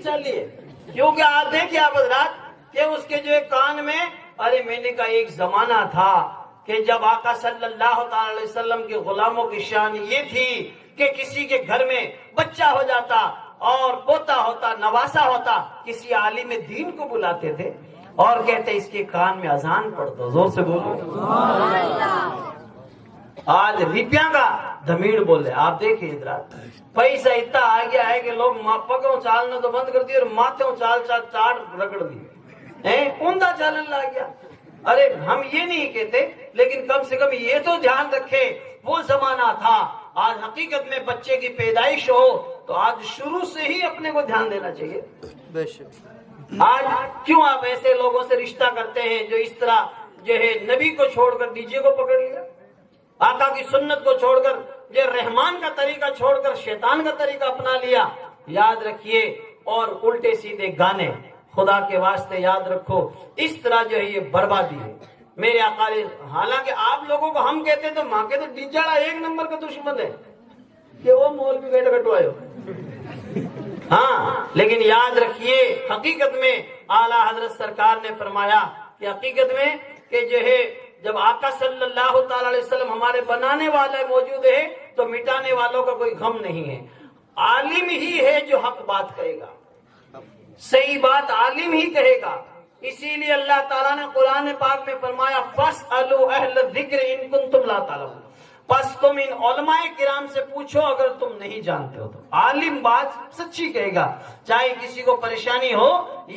چلیے, کیونکہ آپ دیکھیے آپ حضرات کہ اس کے جو ایک کان میں, ارے میں نے کہا ایک زمانہ تھا کہ جب آقا صلی اللہ تعالی علیہ وسلم کے غلاموں کی شان یہ تھی کہ کسی کے گھر میں بچہ ہو جاتا اور پوتا ہوتا, نواسا ہوتا, کسی عالم دین کو بلاتے تھے اور کہتے اس کے کان میں اذان پڑھ دو, زور سے بولو. آج روپیہ کا دھمیڑ بول رہے. آپ دیکھیں حضرات پیسہ اتنا آ گیا ہے کہ لوگ پگوں چالنا تو بند کر دیے اور ماتھوں چال چاٹ رگڑ دیے, اوندا چالن لا گیا. ارے ہم یہ نہیں کہتے, لیکن کم سے کم یہ تو دھیان رکھے وہ زمانہ تھا. آج حقیقت میں بچے کی پیدائش ہو تو آج شروع سے ہی اپنے کو دھیان دینا چاہیے. آج کیوں آپ ایسے لوگوں سے رشتہ کرتے ہیں جو اس طرح جو ہے نبی کو چھوڑ کر ڈی جے کو پکڑ لیا, آقا کی سنت کو چھوڑ کر جو رحمان کا طریقہ چھوڑ کر شیطان کا طریقہ اپنا لیا. یاد رکھیے, اور الٹے سیدھے گانے, خدا کے واسطے یاد رکھو, اس طرح جو ہے یہ بربادی ہے میرے آقا. حالانکہ آپ لوگوں کو ہم کہتے تو ماں کے تو ڈیجڑا ایک نمبر کا دشمن ہے کہ وہ مولوی بیٹا کٹوائے. ہاں لیکن یاد رکھیے حقیقت میں اعلیٰ حضرت سرکار نے فرمایا کہ حقیقت میں کہ جو ہے جب آقا صلی اللہ تعالی علیہ وسلم ہمارے بنانے والے موجود ہے تو مٹانے والوں کا کوئی غم نہیں ہے. عالم ہی ہے جو حق بات کہے گا, صحیح بات عالم ہی کہے گا. اسی لیے اللہ تعالیٰ نے قرآن پاک میں فرمایا فَاسْأَلُوا أَهْلَ الذِّكْرِ إِن كُنتُمْ لَا تَعْلَمُونَ, پس تم ان علماء کرام سے پوچھو اگر تم نہیں جانتے ہو تو. عالم بات سچی کہے گا, چاہے کسی کو پریشانی ہو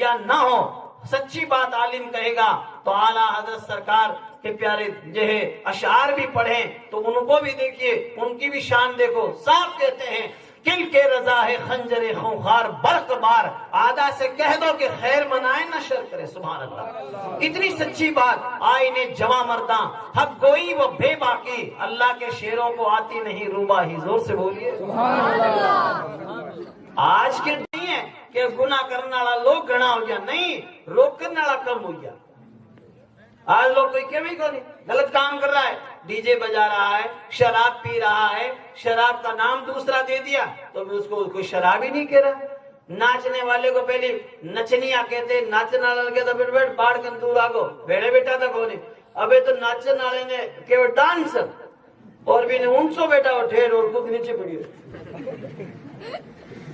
یا نہ ہو, سچی بات عالم کہے گا. تو اعلیٰ حضرت سرکار کے پیارے جو ہے اشعار بھی پڑھیں تو ان کو بھی دیکھیے, ان کی بھی شان دیکھو. صاحب کہتے ہیں کل کے رضا ہے خنجر خونخوار برق بار, آدھا سے کہہ دو کہ خیر منائے نہ شر کرے. سبحان اللہ, اتنی سچی بات. آئینے جواں مرداں حق گوئی وہ بے باقی, اللہ کے شیروں کو آتی نہیں روباہی. زور سے بولیے سبحان اللہ. آج کے نہیں ہے کہ گناہ کرنے والا لوگ گنا ہو گیا, نہیں, روک کرنے والا کم ہو گیا. آج لوگ کوئی کمی کو نہیں, غلط کام کر رہا ہے, ڈی جے بجا رہا ہے, شراب پی رہا ہے, شراب کا نام دوسرا دے دیا تو بھی اس کو کوئی شراب ہی نہیں کہہ رہا. ناچنے والے کو پہلے نچنیا کہتے, ناچنا لگے تو بیٹھ باڑ کن دور آگو بیڑے بیٹا تھا کونے. ابھی تو ناچن والے نے کہ ڈانسر اور بھی نے انسو بیٹا اور ڈھیر اور خود نیچے پڑی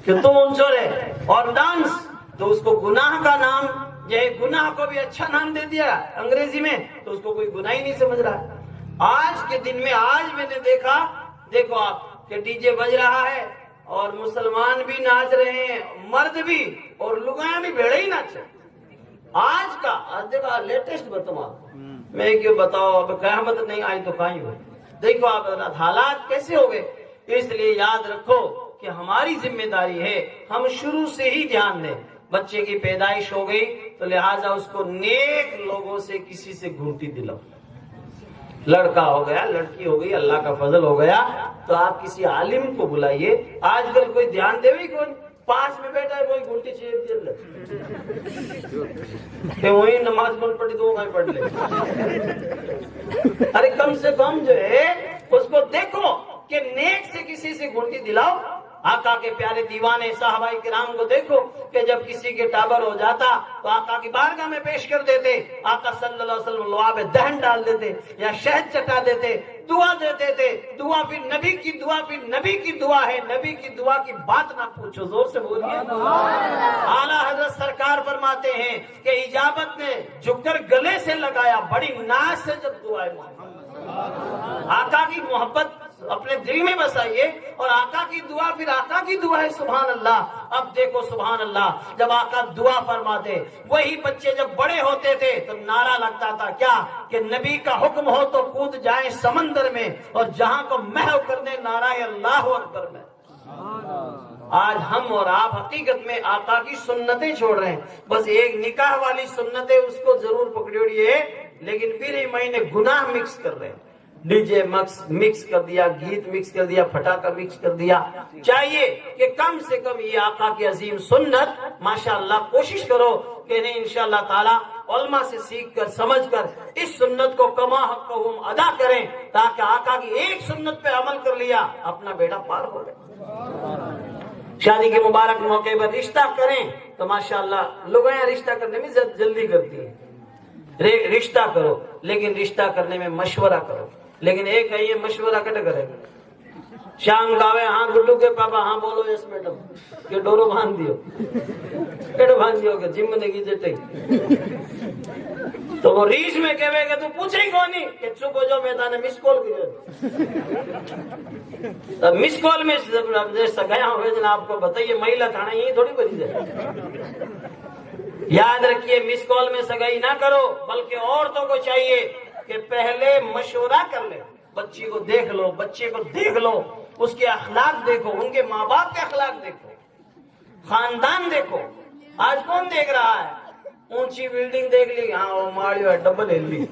کہ تم انسو رہے اور ڈانس, تو اس کو گناہ کا نام, یہ گناہ کو بھی اچھا نام دے دیا انگریزی میں, تو اس کو کوئی گناہ ہی نہیں سمجھ رہا. آج کے دن میں آج میں نے دیکھا, دیکھو آپ کہ ڈی جے بج رہا ہے اور مسلمان بھی ناچ رہے ہیں, مرد بھی اور لگایاں بھی بھیڑے ہی ناچ رہے. آج کا دیکھو لیٹسٹ بتاؤں آپ, میں کیوں بتاؤ, اب قیامت نہیں آئی تو کہیں ہوئی. دیکھو آپ حالات کیسے ہو گئے. اس لیے یاد رکھو کہ ہماری ذمہ داری ہے ہم شروع سے ہی دھیان دیں. بچے کی پیدائش ہو گئی تو لہٰذا اس کو نیک لوگوں سے کسی سے گھونٹی دلاؤ. لڑکا ہو گیا, لڑکی ہو گئی, اللہ کا فضل ہو گیا تو آپ کسی عالم کو بلائیے. آج کل کوئی دھیان دے بھی کون, پاس میں بیٹھا ہے کوئی گھونٹی چیز کہ وہی نماز بند پڑھی تو وہ کہیں پڑھ لے. ارے کم سے کم جو ہے اس کو دیکھو کہ نیک سے کسی سے گھونٹی دلاؤ. آقا کے پیارے دیوانے صحابہ کرام کو دیکھو کہ جب کسی کے ٹابر ہو جاتا تو آقا کی بارگاہ میں پیش کر دیتے. آقا صلی اللہ علیہ وسلم لعاب دہن ڈال دیتے یا شہد چٹا دیتے, دعا دیتے تھے. دعا پھر نبی کی دعا, پھر نبی کی دعا ہے, نبی کی دعا کی بات نہ پوچھو. زور سے بولیے. اعلیٰ حضرت سرکار فرماتے ہیں کہ اجابت نے جھک کر گلے سے لگایا, بڑی ناز سے جب دعائیں مانگی. آقا کی محبت اپنے دل میں بسائیے اور آقا کی دعا پھر آقا کی دعا ہے. سبحان اللہ. اب دیکھو سبحان اللہ, جب آقا دعا فرماتے, وہی بچے جب بڑے ہوتے تھے تو نعرہ لگتا تھا کیا کہ نبی کا حکم ہو تو کود جائیں سمندر میں اور جہاں کو محو کر دیں نعرہ اللہ اکبر میں. آج ہم اور آپ حقیقت میں آقا کی سنتیں چھوڑ رہے ہیں. بس ایک نکاح والی سنتیں اس کو ضرور پکڑیے, لیکن پھر ہی میں نے گناہ مکس کر رہے ہیں. ڈی جے مکس کر دیا, گیت مکس کر دیا, پٹاخہ مکس کر دیا. چاہیے کہ کم سے کم یہ آقا کی عظیم سنت ماشاءاللہ کوشش کرو کہ نہیں انشاءاللہ تعالی علماء سے سیکھ کر سمجھ کر اس سنت کو کما حق ہم ادا کریں, تاکہ آقا کی ایک سنت پہ عمل کر لیا اپنا بیٹا پار ہو گئے. شادی کے مبارک موقع پر رشتہ کریں تو ماشاءاللہ لوگ یہاں رشتہ کرنے میں جلدی کرتی ہیں، رشتہ کرو لیکن رشتہ کرنے میں مشورہ کرو. لیکن ایک ہے یہ مشورہ کٹ کرے گا. شام گاوے ہاں گڈو کے پاپا ہاں بولو یس میڈم کہ ڈورو باندھ دیو کیڑو باندھ دیو کہ جم نے کی جٹے تو وہ ریس میں کہے کہ تو پوچھے ہی کونی کہ چپ ہو جاؤ میں تانے مس کال کیا مس کال میں گیا ہوں جناب کو بتائیے مہیلا تھانا یہ تھوڑی بڑی جائے. یاد رکھیے مس کال میں سگائی نہ کرو بلکہ عورتوں کو چاہیے کہ پہلے مشورہ کر لے. بچی کو دیکھ لو، بچے کو دیکھ لو، اس کے اخلاق دیکھو، ان کے ماں باپ کے اخلاق دیکھو، خاندان دیکھو. آج کون دیکھ رہا ہے؟ اونچی بلڈنگ دیکھ لی، ہاں وہ ماڑیو ہے ڈبل ہل لی،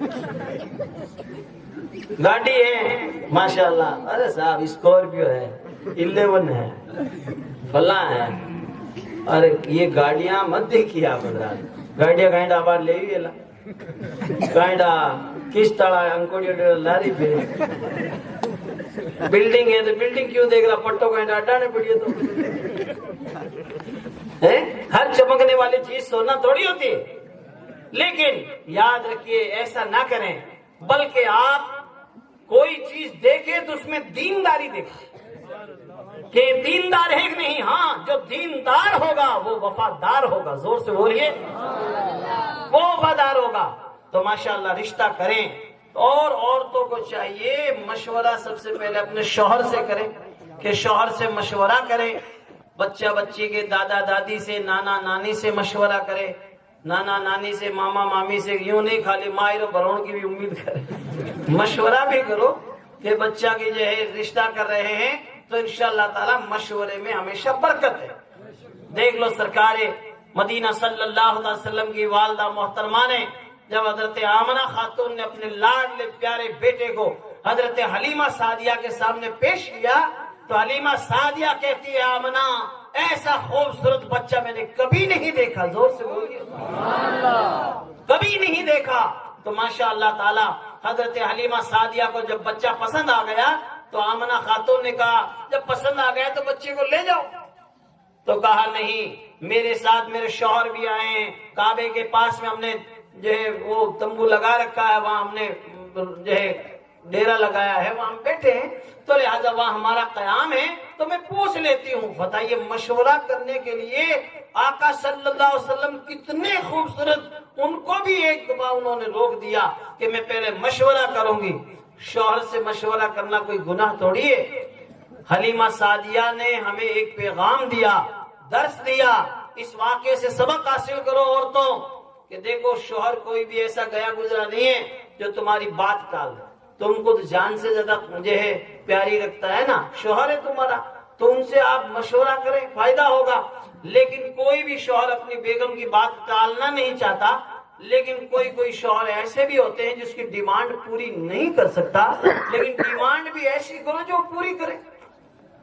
گاڑی ہے ماشاءاللہ، ارے صاحب اسکارپیو ہے، 11 ہے، فلاں ہے. ارے یہ گاڑیاں مت دیکھیے آپ حضرات، گاڑیاں کہیں آباد لے ہی لا کائنڈا کس طرح انکوڑی لاری پہ بلڈنگ ہے تو بلڈنگ کیوں دیکھ رہا؟ پٹو کائنڈا اڈانے پڑی تو ہر چمکنے والی چیز سونا تھوڑی ہوتی ہے. لیکن یاد رکھیے ایسا نہ کریں بلکہ آپ کوئی چیز دیکھیں تو اس میں دینداری دیکھیں کہ دیندار ہے کہ نہیں. ہاں جو دیندار ہوگا وہ وفادار ہوگا. زور سے بولیے وہ وفادار ہوگا. تو ماشاءاللہ رشتہ کریں. اور عورتوں کو چاہیے مشورہ سب سے پہلے اپنے شوہر سے کریں کہ شوہر سے مشورہ کریں. بچہ بچی کے دادا دادی سے، نانا نانی سے مشورہ کرے. نانا نانی سے، ماما مامی سے یوں نہیں خالی مائر و بھرون کی بھی امید کرے، مشورہ بھی کرو کہ بچہ کی جو ہے رشتہ کر رہے ہیں تو انشاءاللہ تعالی مشورے میں ہمیشہ برکت ہے. دیکھ لو سرکار مدینہ صلی اللہ علیہ وسلم کی والدہ محترمہ نے جب حضرت آمنہ خاتون نے اپنے لاڈلے پیارے بیٹے کو حضرت حلیمہ سعدیہ کے سامنے پیش کیا تو حلیمہ سعدیہ کہتی ہے آمنہ ایسا خوبصورت بچہ میں نے کبھی نہیں دیکھا. زور سے بولیے کبھی نہیں دیکھا. تو ماشاء اللہ تعالی حضرت حلیمہ سعدیہ کو جب بچہ پسند آ گیا تو آمنہ خاتون نے کہا جب پسند آ گیا تو بچے کو لے جاؤ. تو کہا نہیں، میرے ساتھ میرے شوہر بھی آئے ہیں، کعبے کے پاس میں ہم نے جو ہے وہ تمبو لگا رکھا ہے، وہاں ہم نے جو ہے ڈیرا لگایا ہے، وہاں ہم بیٹھے ہیں، تو لہٰذا وہاں ہمارا قیام ہے تو میں پوچھ لیتی ہوں. بتائیے مشورہ کرنے کے لیے آقا صلی اللہ علیہ وسلم کتنے خوبصورت، ان کو بھی ایک دفعہ انہوں نے روک دیا کہ میں پہلے مشورہ کروں گی. شوہر سے مشورہ کرنا کوئی گناہ تھوڑی ہے. حلیمہ سعدیہ نے ہمیں ایک پیغام دیا، درس دیا. اس واقعے سے سبق حاصل کرو عورتوں کہ دیکھو شوہر کوئی بھی ایسا گیا گزرا نہیں ہے جو تمہاری بات ٹال دے. تم کو تو جان سے زیادہ مجھے ہے پیاری رکھتا ہے نا، شوہر ہے تمہارا، تو ان سے آپ مشورہ کریں، فائدہ ہوگا. لیکن کوئی بھی شوہر اپنی بیگم کی بات ٹالنا نہیں چاہتا. لیکن کوئی شوہر ایسے بھی ہوتے ہیں جس کی ڈیمانڈ پوری نہیں کر سکتا، لیکن ڈیمانڈ بھی ایسی کرو جو پوری کرے.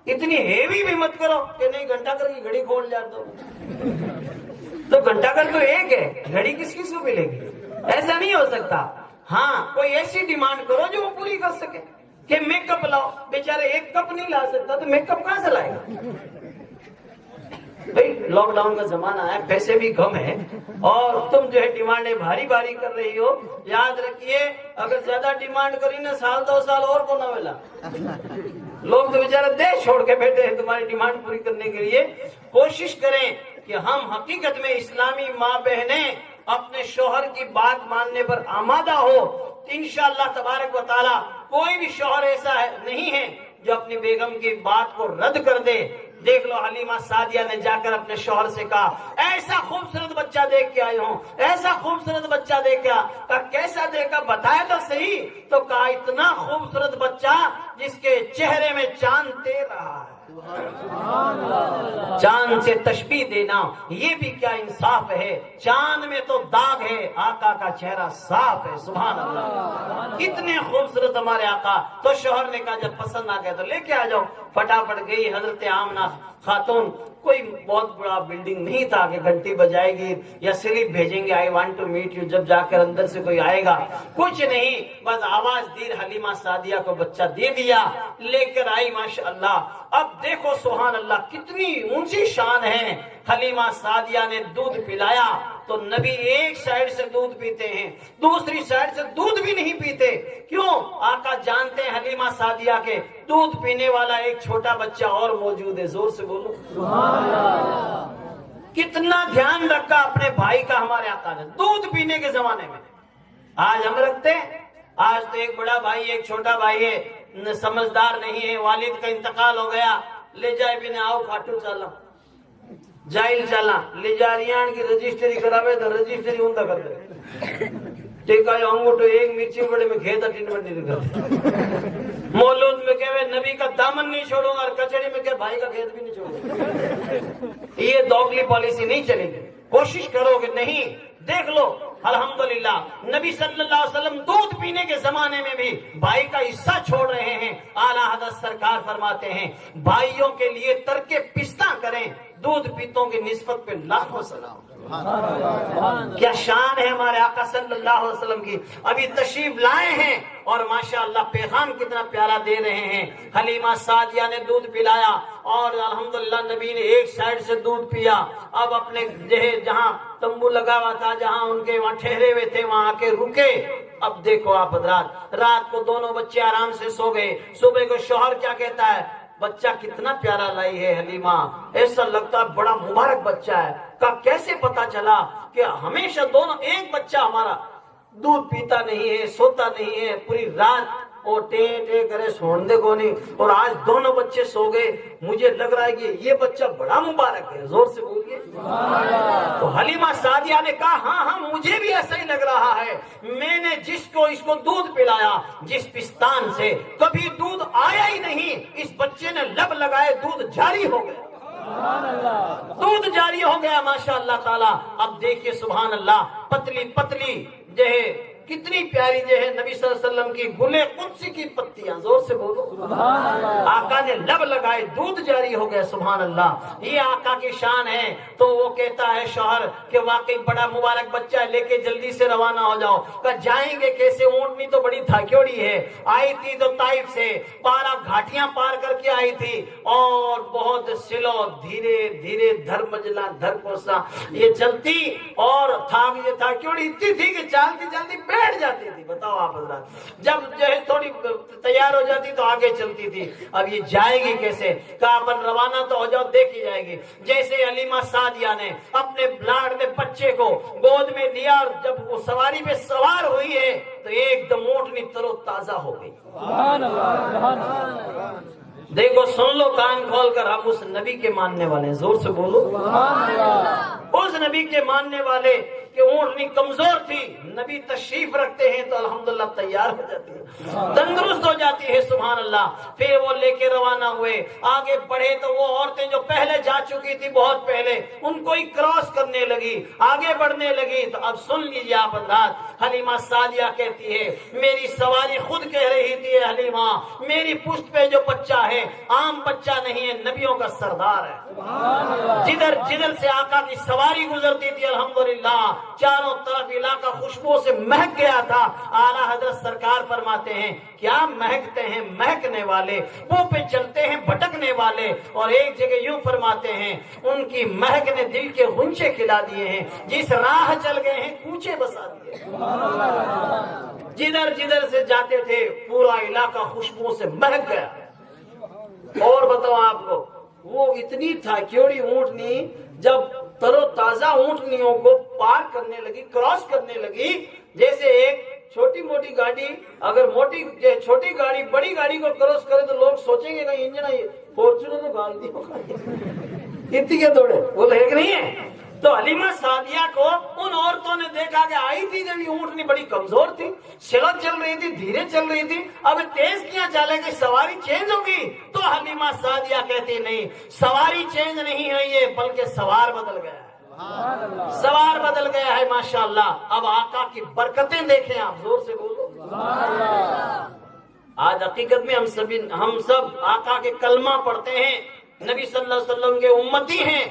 اتنی ہیوی بھی مت کرو کہ نہیں گھنٹہ کر کی گھڑی کھول جا دو. تو گھنٹہ کر تو ایک ہے، گھڑی کس کس کو ملے گی؟ ایسا نہیں ہو سکتا. ہاں کوئی ایسی ڈیمانڈ کرو جو وہ پوری کر سکے کہ میک اپ لاؤ. بیچارے ایک کپ نہیں لا سکتا تو میک اپ کہاں سے لائے گا؟ بھائی لاک ڈاؤن کا زمانہ ہے، پیسے بھی کم ہیں اور تم جو ہے ڈیمانڈیں بھاری بھاری کر رہی ہو. یاد رکھیے اگر زیادہ ڈیمانڈ کری نا سال 2 سال اور کو نہ ملا. لوگ تو بیچارے دیش چھوڑ کے بیٹھے ہیں تمہاری ڈیمانڈ پوری کرنے کے لیے. کوشش کریں کہ ہم حقیقت میں اسلامی ماں بہنیں اپنے شوہر کی بات ماننے پر آمادہ ہو. انشاءاللہ تبارک و تعالی کوئی بھی شوہر ایسا نہیں ہے جو اپنی بیگم کی بات کو رد کر دے. دیکھ لو حلیمہ سعدیہ نے جا کر اپنے شوہر سے کہا ایسا خوبصورت بچہ دیکھ کے آئی ہوں، ایسا خوبصورت بچہ دیکھا. کہا کیسا دیکھا بتایا تو صحیح. تو کہا اتنا خوبصورت بچہ جس کے چہرے میں چاند تیر رہا ہے. چاند سے تشبیہ دینا یہ بھی کیا انصاف ہے؟ چاند میں تو داغ ہے، آقا کا چہرہ صاف ہے. سبحان اللہ، اتنے خوبصورت ہمارے آقا. تو شوہر نے کہا جب پسند آ گیا تو لے کے آ جاؤ. فٹافٹ گئی حضرت آمنہ خاتون کوئی بہت بڑا بلڈنگ نہیں تھا کہ گھنٹی بجائے گی یا سلپ بھیجیں گے I want to meet you, جب جا کر اندر سے کوئی آئے گا، کچھ نہیں، بس آواز دی حلیمہ سعدیہ کو بچہ دے دیا، لے کر آئی ماشاءاللہ۔ اب دیکھو سبحان اللہ کتنی اونچی شان ہے، حلیمہ سعدیہ نے دودھ پلایا تو نبی ایک سائیڈ سے دودھ پیتے ہیں، دوسری سائیڈ سے دودھ بھی نہیں پیتے، کیوں؟ آقا جانتے ہیں حلیمہ سعدیہ کے دودھ پینے والا ایک چھوٹا بچہ اور موجود ہے، زور سے بولو سبحان اللہ۔ کتنا دھیان رکھا اپنے بھائی کا ہمارے آقا نے دودھ پینے کے زمانے میں۔ آج ہم رکھتے ہیں؟ آج تو ایک بڑا بھائی ایک چھوٹا بھائی ہے، سمجھدار نہیں ہے، والد کا انتقال ہو گیا، لے جائے بھی نہ آؤ کھاٹو چالا جائل چالا لے جا ریان کی رجسٹری کراوے تو رجسٹری ہوں کر دے ٹھیک ہے انگوٹو ایک مرچی بڑے میں کھیتا ٹریٹمنٹ نہیں کرتے، مولود میں کہے نبی کا دامن نہیں چھوڑوں گا، اور کچڑی میں کہ بھائی کا کھیت بھی نہیں چھوڑوں گا۔ یہ دوگلی پالیسی نہیں چلے گی، کوشش کرو کہ نہیں۔ دیکھ لو الحمدللہ نبی صلی اللہ علیہ وسلم دودھ پینے کے زمانے میں بھی بھائی کا حصہ چھوڑ رہے ہیں۔ اعلیٰ حضرت سرکار فرماتے ہیں بھائیوں کے لیے ترک پستہ کریں، دودھ پیتوں کی نسبت پہ لاکھوں سلام۔ کیا شان ہے ہمارے آقا صلی اللہ علیہ وسلم کی، ابھی تشریف لائے ہیں اور ماشاءاللہ پیغام کتنا پیارا دے رہے ہیں۔ حلیمہ سعدیہ نے دودھ پلایا اور الحمدللہ نبی نے ایک سائیڈ سے دودھ پیا، اب اپنے جہاں تمبو لگا ہوا تھا، جہاں ان کے وہاں ٹھہرے ہوئے تھے وہاں آ کے رکے۔ اب دیکھو آپ حضرات، رات کو دونوں بچے آرام سے سو گئے، صبح کو شوہر کیا کہتا ہے، بچہ کتنا پیارا لائی ہے حلیمہ، ایسا لگتا ہے بڑا مبارک بچہ ہے۔ کہا کیسے پتا چلا؟ کہ ہمیشہ دونوں ایک بچہ ہمارا دودھ پیتا نہیں ہے، سوتا نہیں ہے، پوری رات وہ ٹے ٹے کرے سونے کو نہیں، اور آج دونوں بچے سو گئے، مجھے لگ رہا ہے کہ یہ بچہ بڑا مبارک ہے، زور سے بولیے۔ تو حلیمہ سعدیہ نے کہا ہاں مجھے بھی ایسا ہی لگ رہا ہے، میں نے اس کو دودھ پلایا جس پستان سے کبھی دودھ آیا ہی نہیں، اس بچے نے لب لگائے دودھ جاری ہو گیا، دودھ جاری ہو گیا ماشاء اللہ تعالی۔ اب دیکھیے سبحان اللہ، پتلی پتلی جو ہے کتنی پیاری جو ہے نبی صلی اللہ علیہ وسلم کی گلے قدسی کی پتیاں، زور سے بولو سبحان اللہ۔ آقا نے لب لگائے دودھ جاری ہو گیا، سبحان اللہ، یہ آقا کی شان ہے۔ تو وہ کہتا ہے شوہر کہ واقعی بڑا مبارک بچہ ہے، لے کے جلدی سے روانہ ہو جاؤ۔ کہ جائیں گے کیسے؟ اونٹنی تو بڑی تھاکیوڑی ہے، آئی تھی تو طائف سے 12 گھاٹیاں پار کر کے آئی تھی، اور بہت سلو دھیرے دھیرے دھر مجلا دھر پوسا یہ چلتی، اور تھاکیوڑی اتنی تھی کہ چلتی چلتی بیٹھ جاتی تھی۔ بتاؤ آپ حضرات، جب جو ہے تھوڑی تیار ہو جاتی تو آگے چلتی تھی، اب یہ جائے گی کیسے؟ کہا اپن روانہ تو ہو جاؤ، دیکھی جائے گی۔ جیسے حلیمہ سعدیہ نے اپنے لاڈلے بچے کو گود میں لیا اور جب وہ سواری پہ سوار ہوئی ہے تو ایک دم اونٹنی تر و تازہ ہو گئی۔ دیکھو سن لو کان کھول کر، ہم اس نبی کے ماننے والے ہیں، زور سے بولو اس نبی کے ماننے والے کہ اونٹنی کمزور تھی، نبی تشریف رکھتے ہیں تو الحمدللہ تیار ہو جاتی ہے، تندرست ہو جاتی ہے، سبحان اللہ۔ پھر وہ لے کے روانہ ہوئے، آگے بڑھے تو وہ عورتیں جو پہلے جا چکی تھی بہت پہلے، ان کو ہی کراس کرنے لگی، آگے بڑھنے لگی۔ تو اب سن لیجیے آپ حضرات، حلیمہ سعدیہ کہتی ہے میری سواری خود کہہ رہی تھی حلیمہ میری پشت پہ جو بچہ ہے عام بچہ نہیں ہے، نبیوں کا سردار ہے۔ جدھر جدھر سے آقا کی سواری گزرتی تھی الحمدللہ چاروں طرف علاقہ خوشبو سے مہک گیا تھا۔ اعلیٰ حضرت سرکار فرماتے ہیں کیا مہکتے ہیں مہکنے والے، وہ پہ چلتے ہیں بھٹکنے والے، اور ایک جگہ یوں فرماتے ہیں ان کی مہک نے دل کے غنچے کھلا دیے ہیں، جس راہ چل گئے ہیں کوچے بسا دیے۔ جدھر جدھر سے جاتے تھے پورا علاقہ خوشبو سے مہک گیا۔ اور بتاؤ آپ کو، وہ اتنی تھاکیوڑی اونٹنی جب تر و تازہ اونٹنیوں کو پار کرنے لگی، کراس کرنے لگی، جیسے ایک چھوٹی موٹی گاڑی اگر چھوٹی گاڑی بڑی گاڑی کو کراس کرے تو لوگ سوچیں گے کہ انجن ہے فارچونر تو گاڑی دی ہوگا، اتنی کے دوڑے وہ ہے کہ نہیں ہے۔ تو حلیمہ سعدیہ کو ان عورتوں نے دیکھا کہ آئی تھی جب یہ اونٹنی بڑی کمزور تھی، سلو چل رہی تھی، دھیرے چل رہی تھی، اب تیز کیا چلے گی، سواری چینج ہوگی۔ تو حلیمہ سعدیہ کہتی نہیں، سواری چینج نہیں ہوئی ہے بلکہ سوار بدل گیا ہے، سوار بدل گیا ہے ماشاءاللہ۔ اب آقا کی برکتیں دیکھیں آپ، زور سے بولو۔ آج حقیقت میں ہم سب آقا کے کلمہ پڑھتے ہیں، نبی صلی اللہ علیہ وسلم کے امتی ہیں،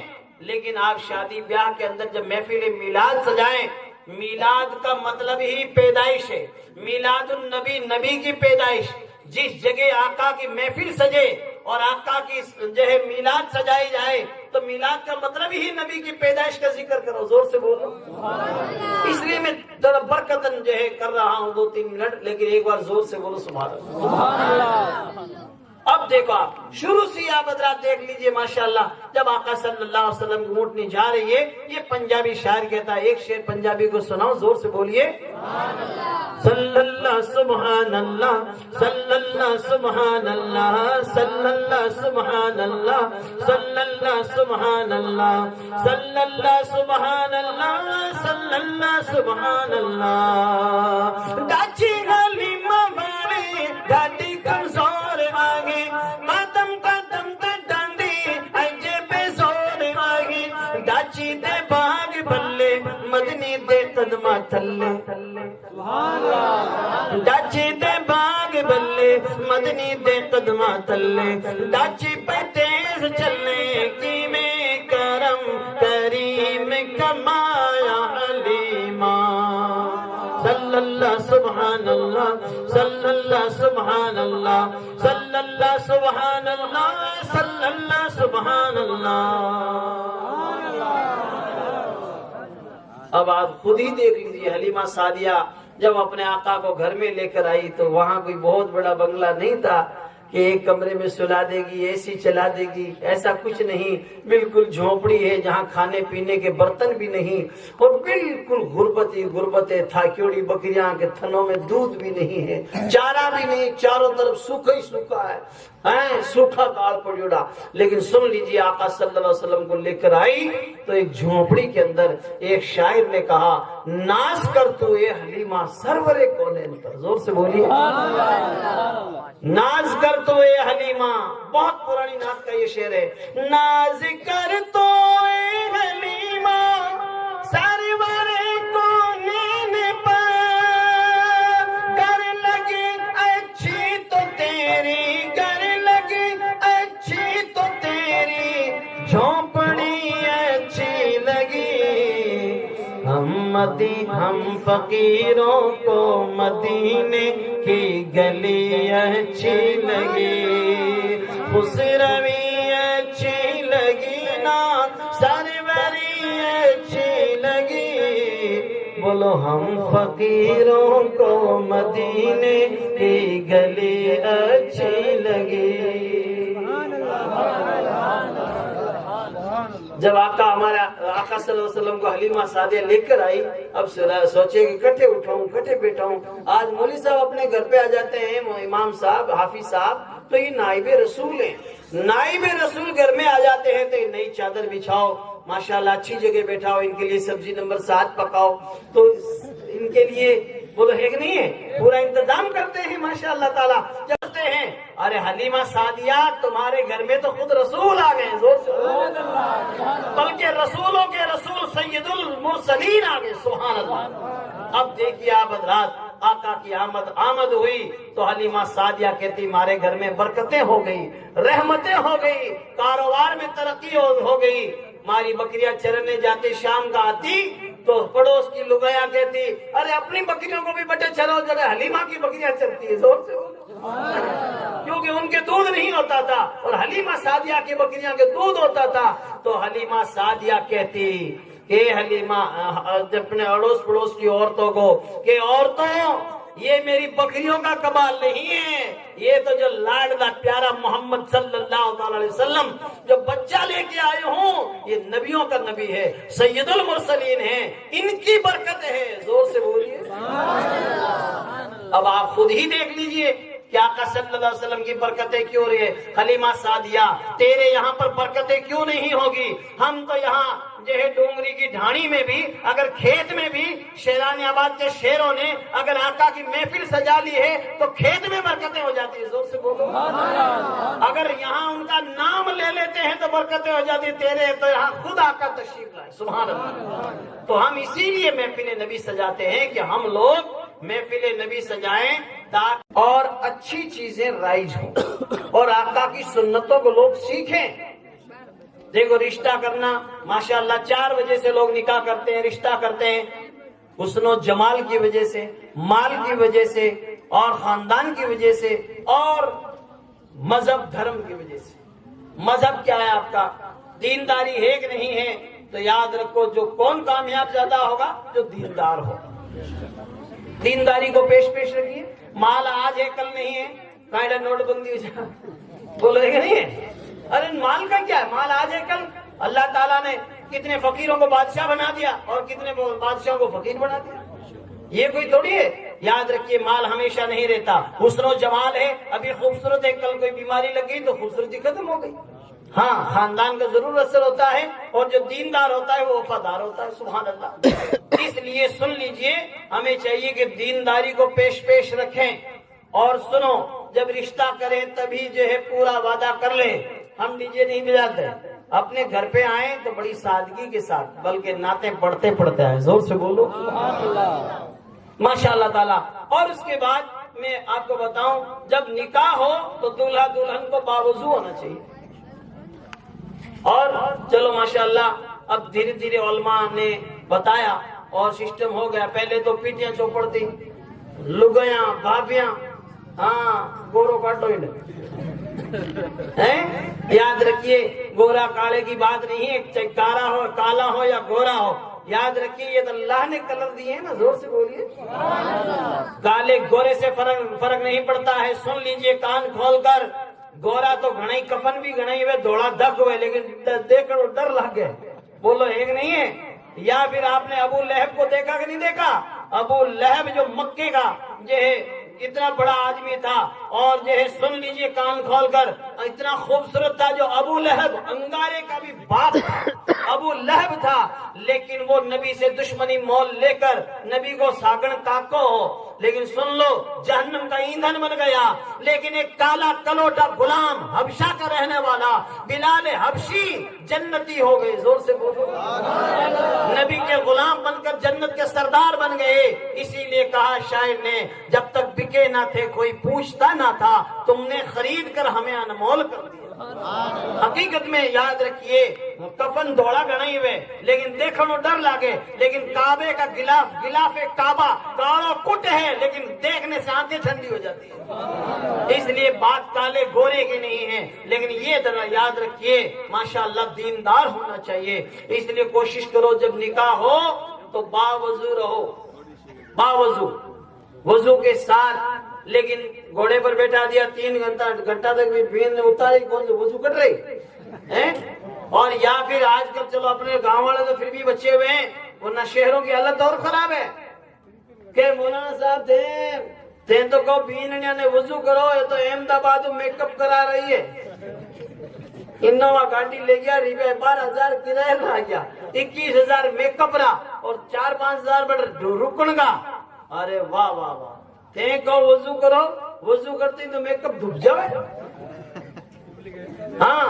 لیکن آپ شادی بیاہ کے اندر جب محفل میلاد سجائیں، میلاد کا مطلب ہی پیدائش ہے، میلاد النبی، نبی کی پیدائش۔ جس جگہ آقا کی محفل سجے اور آقا کی جو ہے میلاد سجائی جائے تو میلاد کا مطلب ہی نبی کی پیدائش کا ذکر کرو، زور سے بولو۔ اس لیے میں ذرا برکتاً جو ہے کر رہا ہوں 2-3 منٹ، لیکن ایک بار زور سے بولو سبحان اللہ۔ اب دیکھو آپ شروع سے آپ حضرات دیکھ لیجئے ماشاءاللہ، جب آقا صلی اللہ علیہ وسلم کی اونٹنی جا رہی ہے، یہ پنجابی شاعر کہتا ہے، ایک شعر پنجابی کو سناؤ، زور سے بولیے صلی اللہ سبحان اللہ، صلی اللہ سبحان اللہ، صلی اللہ سبحان اللہ، صلی اللہ سبحان اللہ، صلی اللہ سبحان اللہ، صلی اللہ سبحان اللہ۔ ڈاچی حلیمہ والے ڈاڈی کمزور آگے، قدم قدم تے ڈانڈی اجے بے زور آگے، ڈاچی دے باغ بلے مدنی دے قدمہ تھلے، ڈاچی دے باغ بلے مدنی دے قدمہ تھلے، ڈاچی پہ تیز چلنے کی میں کرم کریم کمایا حلیمہ، صلی اللہ سبحان اللہ، صلی اللہ سبحان اللہ، صلی اللہ سبحان اللہ، صلی اللہ سبحان اللہ۔ اب آپ خود ہی دیکھ لیجیے، حلیمہ سعدیہ جب اپنے آقا کو گھر میں لے کر آئی تو وہاں کوئی بہت بڑا بنگلہ نہیں تھا کہ ایک کمرے میں سلا دے گی، اے سی چلا دے گی، ایسا کچھ نہیں، بالکل جھونپڑی ہے جہاں کھانے پینے کے برتن بھی نہیں، اور بالکل غربت ہی غربت ہے، تھاکیوڑی بکریاں کے تھنوں میں دودھ بھی نہیں ہے، چارہ بھی نہیں، چاروں طرف سوکھا ہی سوکھا ہے، سوکھا کال پر جڑا۔ لیکن سن لیجیے، آقا صلی اللہ علیہ وسلم کو لے کر آئی تو ایک جھونپڑی کے اندر ایک شاعر نے کہا، ناز کر تو اے حلیمہ سرور کونین پر، زور سے بولیے ناز کر تو اے حلیمہ، بہت پرانی نعت کا یہ شعر ہے، ناز کر تو اے حلیمہ سرور کونین پر، گر لگی اچھی تو تیری، گر لگی اچھی تو تیری، جھونپڑی اچھی لگی، ہم فقیروں کو مدینے کی گلی اچھی لگی، خسروی اچھی لگی نا، سروری اچھی لگی، بولو ہم فقیروں کو مدینے کی گلی اچھی لگی۔ جب ہمارا آقا صلی اللہ علیہ وسلم کو حلیمہ سعدیہ لے کر آئی، اب سوچے کہ کٹھے اٹھاؤں کٹھے بیٹھاؤں۔ آج مولوی صاحب اپنے گھر پہ آ جاتے ہیں، امام صاحب، حافظ صاحب، تو یہ نائب رسول ہیں، نائب رسول گھر میں آ جاتے ہیں تو یہ نئی چادر بچھاؤ، ماشاءاللہ اچھی جگہ بیٹھاؤ، ان کے لیے سبزی نمبر 7 پکاؤ، تو ان کے لیے بولو ہے کہ نہیں ہے، پورا انتظام کرتے ہیں ماشاءاللہ تعالیٰ۔ چلتے ہیں، ارے حلیمہ سعدیہ تمہارے گھر میں تو خود رسول آ گئے، زور سے بلکہ رسولوں کے رسول سید المرسلین آ گئے، سبحان اللہ۔ اب دیکھیے آپ حضرات، آقا کی آمد ہوئی تو حلیمہ سعدیہ کہتی ہمارے گھر میں برکتیں ہو گئی، رحمتیں ہو گئی، کاروبار میں ترقی ہو گئی۔ ہماری بکریاں چرنے جاتی، شام کا آتی تو پڑوس کی لگایا کہتی، ارے اپنی بکریوں کو بھی بٹے چلو، جگہ حلیمہ کی بکریاں چلتی ہے، زور سے کیونکہ ان کے دودھ نہیں ہوتا تھا اور حلیمہ سعدیہ کی بکریاں کے دودھ ہوتا تھا۔ تو حلیمہ سعدیہ کہتی کہ حلیمہ اپنے اڑوس پڑوس کی عورتوں کو کہ عورتوں، یہ میری بکریوں کا کمال نہیں ہے، یہ تو جو لاڈلا پیارا محمد صلی اللہ علیہ وسلم جو بچہ لے کے آئے ہوں، یہ نبیوں کا نبی ہے، سید المرسلین ہے، ان کی برکت ہے، زور سے بولیے۔ اب آپ خود ہی دیکھ لیجئے کہ آقا صلی اللہ علیہ وسلم کی برکتیں کیوں رہی ہے۔ حلیمہ سعدیہ تیرے یہاں پر برکتیں کیوں نہیں ہوگی؟ ہم تو یہاں جو ہے ڈونگری کی ڈھانی میں بھی، اگر کھیت میں بھی شیران آباد کے شیروں نے اگر آقا کی محفل سجا لی ہے تو کھیت میں برکتیں ہو جاتی ہیں، زور سے بولو۔ اگر یہاں ان کا نام لے لیتے ہیں تو برکتیں ہو جاتی ہیں، تیرے تو یہاں خود آقا تشریف لائے، سبحان اللہ۔ تو ہم اسی لیے محفل نبی سجاتے ہیں کہ ہم لوگ محفل نبی سجائیں اور اچھی چیزیں رائج ہوں اور آقا کی سنتوں کو لوگ سیکھیں۔ دیکھو رشتہ کرنا ماشاءاللہ 4 وجہ سے لوگ نکاح کرتے ہیں، رشتہ کرتے ہیں، حسن و جمال کی وجہ سے، مال کی وجہ سے، اور خاندان کی وجہ سے، اور مذہب دھرم کی وجہ سے۔ مذہب کیا ہے آپ کا؟ دینداری ہے کہ نہیں ہے؟ تو یاد رکھو جو کون کامیاب زیادہ ہوگا؟ جو دیندار ہوگا۔ دینداری کو پیش رکھیے۔ مال آج ہے کل نہیں ہے، قاعدہ نوٹ بندی ہو جائے، بولے کہ نہیں ہے؟ ارے مال کا کیا ہے؟ مال آج ہے کل۔ اللہ تعالیٰ نے کتنے فقیروں کو بادشاہ بنا دیا اور کتنے بادشاہوں کو فقیر بنا دیا، یہ کوئی تھوڑی ہے۔ یاد رکھیے مال ہمیشہ نہیں رہتا۔ حسن و جمال ہے، ابھی خوبصورت ہے، کل کوئی بیماری لگ گئی تو خوبصورتی ختم ہو گئی۔ ہاں خاندان کا ضرور اثر ہوتا ہے، اور جو دیندار ہوتا ہے وہ وفادار ہوتا ہے۔ سبحان اللہ۔ اس لیے سن لیجئے، ہمیں چاہیے کہ دینداری کو پیش رکھیں، اور سنو جب رشتہ کریں تبھی جو ہے پورا وعدہ کر لیں۔ ہم ڈیجے نہیں بجاتے، اپنے گھر پہ آئیں تو بڑی سادگی کے ساتھ، بلکہ نعتیں پڑھتے ہیں۔ زور سے بولو ماشاء اللہ تعالیٰ۔ اور اس کے بعد میں آپ کو بتاؤں، جب نکاح ہو تو دولہا دلہن کو باوضو ہونا چاہیے۔ اور چلو ماشاءاللہ اب دھیرے دھیرے علماء نے بتایا اور سسٹم ہو گیا۔ پہلے تو پیٹیاں چوپڑتی، لگیاں بھابیاں، ہاں گورو کاٹو یاد رکھیے گورا کالے کی بات نہیں ہے، چاہے کالا ہو یا گورا ہو، یاد رکھیے یہ تو اللہ نے کلر دیے ہیں نا۔ زور سے بولیے، کالے گورے سے فرق نہیں پڑتا ہے۔ سن لیجئے کان کھول کر، گورا تو گھنائی کفن بھی گھنائی ہوئے، دوڑا دک ہوئے، لیکن دیکھ کر ڈر لگ گئے، بولو ایک نہیں ہے۔ یا پھر آپ نے ابو لہب کو دیکھا کہ نہیں دیکھا؟ ابو لہب جو مکے کا جو ہے اتنا بڑا آدمی تھا، اور جو ہے سن لیجئے کان کھول کر، اتنا خوبصورت تھا، جو ابو لہب انگارے کا بھی باپ تھا، ابو لہب تھا، لیکن وہ نبی سے دشمنی مول لے کر نبی کو ساگن کاکو ہو، لیکن سن لو جہنم کا ایندھن بن گیا۔ لیکن ایک کالا کلوٹا غلام حبشہ کا رہنے والا بلال حبشی جنتی ہو گئے۔ زور سے بولو، نبی کے غلام بن کر جنت کے سردار بن گئے۔ اسی لیے کہا شاعر نے، جب تک بکے نہ تھے کوئی پوچھتا نہ تھا، تم نے خرید کر ہمیں انمول کر دیا۔ حقیقت میں یاد رکھیے کفن دوڑا گھنائی ہوئے، لیکن دیکھنو ڈر لگے، لیکن کعبے کا غلاف کعبہ کالا کٹ ہے، لیکن دیکھنے سے آنکھیں ٹھنڈی ہو جاتی ہے۔ اس لیے بات کالے گورے کی نہیں ہے، لیکن یہ ذرا یاد رکھیے ماشاءاللہ دیندار ہونا چاہیے۔ اس لیے کوشش کرو جب نکاح ہو تو باوضو رہو، باوضو وضو کے ساتھ۔ لیکن گھوڑے پر بیٹھا دیا 3 گھنٹہ تک بھی بین نے اتاری، کون سے وضو کر رہی؟ اور یا پھر آج کل چلو اپنے گاؤں والے تو پھر بھی بچے ہوئے ہیں، ورنہ شہروں کی حالت اور خراب ہے کہ مولانا صاحب تھے تو کہو بینیا نے وضو کرو، یہ تو احمد آباد میک اپ کرا رہی ہے، انووا گاڑی لے گیا، 12,000 کرایہ لا گیا، 21,000 میک اپ رہا، اور 4-5,000 بڑھ رکن گا۔ ارے واہ واہ واہ، تے کہو وضو کرو، وضو کرتے تو میک اپ دھپ جائے۔ ہاں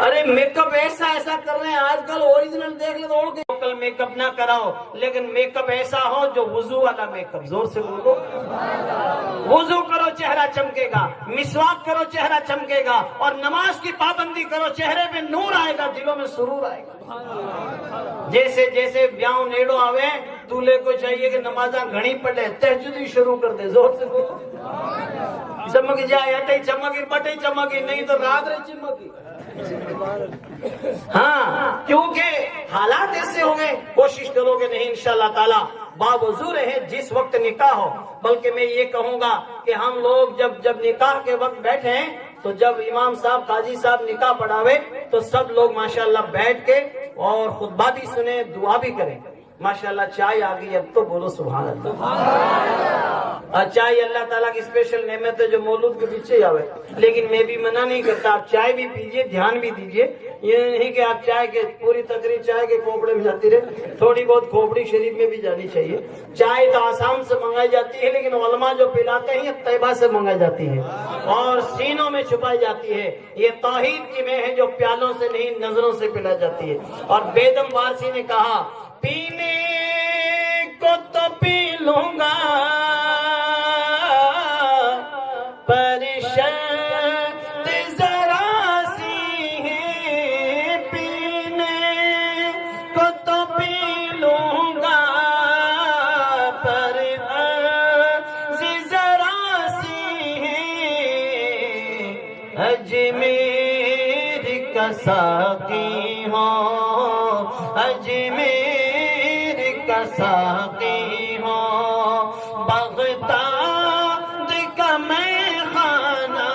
ارے میک اپ ایسا کر رہے ہیں آج کل، اوریجنل دیکھ لے تو کل میک اپ نہ کراؤ، لیکن میک اپ ایسا ہو جو وضو والا میک اپ۔ زور سے بولو، وضو کرو چہرہ چمکے گا، مسواک کرو چہرہ چمکے گا، اور نماز کی پابندی کرو، چہرے پہ نور آئے گا، دلوں میں سرور آئے گا۔ جیسے بیاؤں نیڑو آوے، دولہے کو چاہیے کہ نمازاں گھڑی پڑھے، تہجد شروع کر دے۔ زور سے بولو، چمک جائے، اٹھے چمکی بٹے چمکی، نہیں تو رات رہی چمکی۔ ہاں کیونکہ حالات ایسے ہوں گے، کوشش کرو گے نہیں انشاءاللہ تعالی باوضو رہے جس وقت نکاح ہو۔ بلکہ میں یہ کہوں گا کہ ہم لوگ جب نکاح کے وقت بیٹھے ہیں تو جب امام صاحب قاضی صاحب نکاح پڑھاوے تو سب لوگ ماشاءاللہ بیٹھ کے اور خطبہ بھی سنیں، دعا بھی کریں۔ ماشاءاللہ چائے آ گئی، اب تو بولو سبحان اللہ۔ چائے اللہ تعالیٰ کی اسپیشل نعمت ہے جو مولود کے پیچھے آوے، لیکن میں بھی منع نہیں کرتا، آپ چائے بھی پیجئے، دھیان بھی دیجئے۔ یہ نہیں کہ آپ چائے کے پوری تقریر چائے کے کھوپڑے میں جاتی رہے، تھوڑی بہت کھوپڑی شریف میں بھی جانی چاہیے۔ چائے تو آسام سے منگائی جاتی ہے، لیکن علماء جو پلاتے ہیں طیبہ سے منگائی جاتی ہے اور سینوں میں چھپائی جاتی ہے۔ یہ توحید کی میں ہے جو پیالوں سے نہیں نظروں سے پلائی جاتی ہے۔ اور بیدم وارسی نے کہا، پینے کو تو پی لوں گا پر شرط ذرا سی ہے، ساقی ہوں، اجمیر کا ساقی ہوں، بغداد کا میں خانہ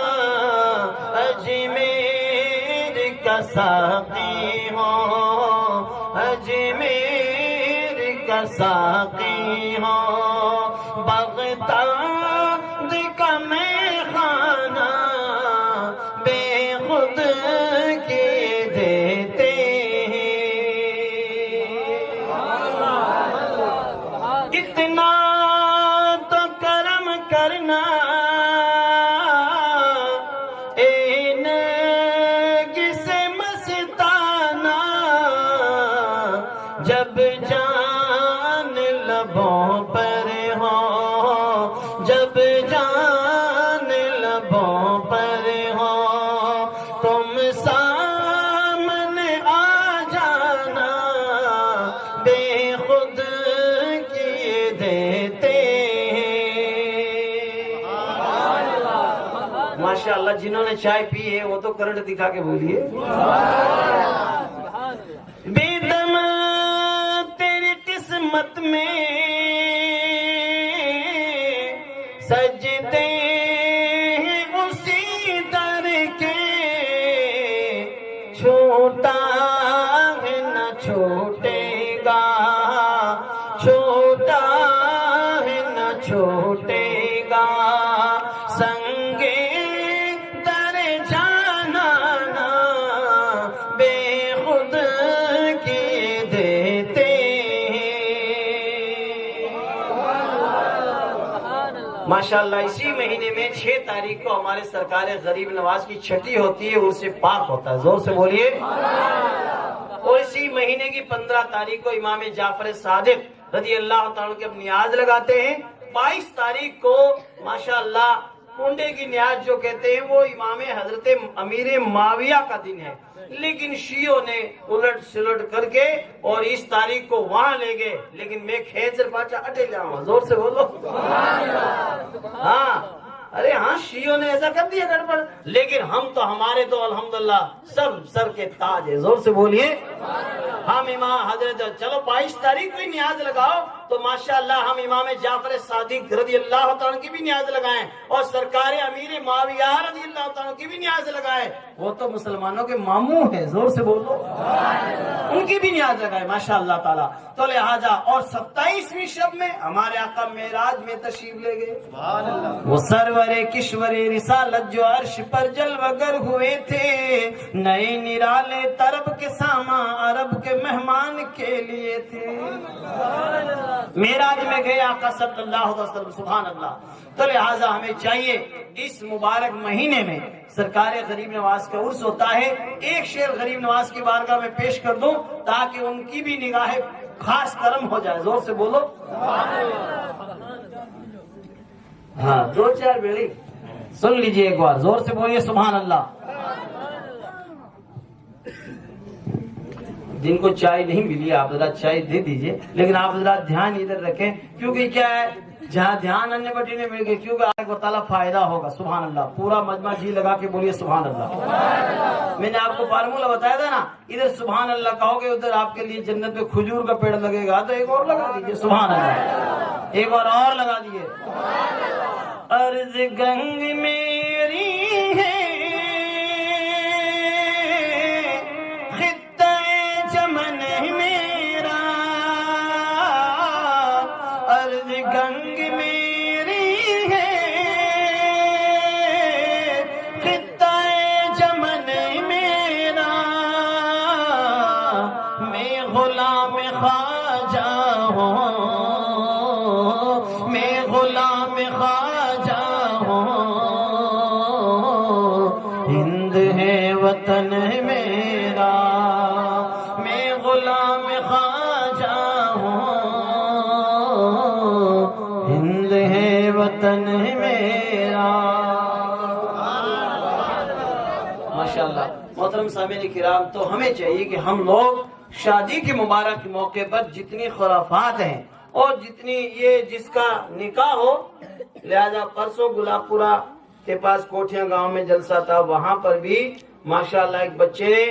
اجمیر کا ساقی ہوں، اجمیر کا ساقی ہوں، بغداد کا میں خانہ بے خود کی دیتے اتنا تو کرم کرنا این کس مستانہ جب جان لبوں پر ہو، جب جان لبوں پر ہو، تم سامنے آ جانا بے خود کیے دیتے ماشاءاللہ جنہوں نے چائے پی ہے وہ تو کرنٹ دکھا کے بولیے بے دم تیری قسمت میں سجدے ہیں اسی در کے چھوٹا ہے نہ چھوٹے گا چھوٹا ہے نہ چھوٹے گا سنگے در جانا بے خود کی دیتے ماشاءاللہ اسی مہینے میں 6 تاریخ کو ہمارے سرکار غریب نواز کی چھٹی ہوتی ہے، اس سے پاک ہوتا ہے، زور سے بولیے اور اسی مہینے کی 15 تاریخ کو امام جعفر صادق رضی اللہ تعالیٰ کے نیاز لگاتے ہیں۔ 22 تاریخ کو ماشاءاللہ کنڈے کی نیاز جو کہتے ہیں وہ امام حضرت امیر معاویہ کا دن ہے، لیکن شیعوں نے الٹ سلٹ کر کے اور اس تاریخ کو وہاں لے گئے، لیکن میں کھیچر پاچا اٹے جاؤں، زور سے بولو ہاں ارے ہاں شیعوں نے ایسا کر دیا گڑبڑ، لیکن ہم تو ہمارے تو الحمدللہ سب سر کے تاج ہے، زور سے بولیے ہم امام حضرت چلو 22 تاریخ کو نیاز لگاؤ تو ماشاءاللہ ہم امام جعفر صادق رضی اللہ تعالیٰ کی بھی نیاز لگائیں اور سرکار امیر معاویہ رضی اللہ تعالیٰ کی بھی نیاز لگائیں، وہ تو مسلمانوں کے ماموں ہیں، زور سے بولو ان کی بھی نیاز لگائیں ماشاءاللہ تعالیٰ۔ تو لہٰذا اور 27ویں شب میں ہمارے آقا معراج میں تشریف لے گئے، وہ سرور کشور رسالت جو عرش پر جلوگر ہوئے تھے، نئے نرالے طرب کے ساما عرب کے مہمان کے لیے تھے، معراج میں گئے آقا صلی اللہ علیہ وسلم، سبحان اللہ۔ تو لہٰذا ہمیں چاہیے اس مبارک مہینے میں سرکار غریب نواز کا عرس ہوتا ہے، ایک شعر غریب نواز کی بارگاہ میں پیش کر دوں تاکہ ان کی بھی نگاہ خاص کرم ہو جائے، زور سے بولو ہاں 2-4 بیڑی سن لیجئے ایک بار، زور سے بولیے سبحان اللہ۔ جن کو چائے نہیں ملی آپ ذرا چائے دے دیجئے، لیکن آپ ذرا دھیان ادھر رکھیں کیونکہ کیا ہے جہاں دھیان انیہ بٹی نے مل گئے، کیونکہ آج کو تعالیٰ فائدہ ہوگا، سبحان اللہ۔ پورا مجمع جی لگا کے بولیے سبحان اللہ۔ میں نے آپ کو فارمولہ بتایا تھا نا، ادھر سبحان اللہ کہو گے ادھر آپ کے لیے جنت میں کھجور کا پیڑ لگے گا، تو ایک اور لگا دیجئے سبحان اللہ، ایک بار اور لگا دیجئے۔ عرض گنگ میری ہے خطہ چمن میرا، عرض گنگ میری ہے خطہ چمن میرا، میں غلام خواجہ ہوں، میں غلام خواجہ ہند ہے وطن میرا، میں غلام خواجہ ہوں، ہند ہے وطن میرا۔ ماشاءاللہ محترم سامعین کرام، تو ہمیں چاہیے کہ ہم لوگ شادی کے مبارک موقع پر جتنی خرافات ہیں اور جتنی یہ جس کا نکاح ہو، لہذا پرسوں گلاب پورہ کے پاس کوٹھیاں گاؤں میں جلسہ تھا، وہاں پر بھی ماشاءاللہ ایک بچے نے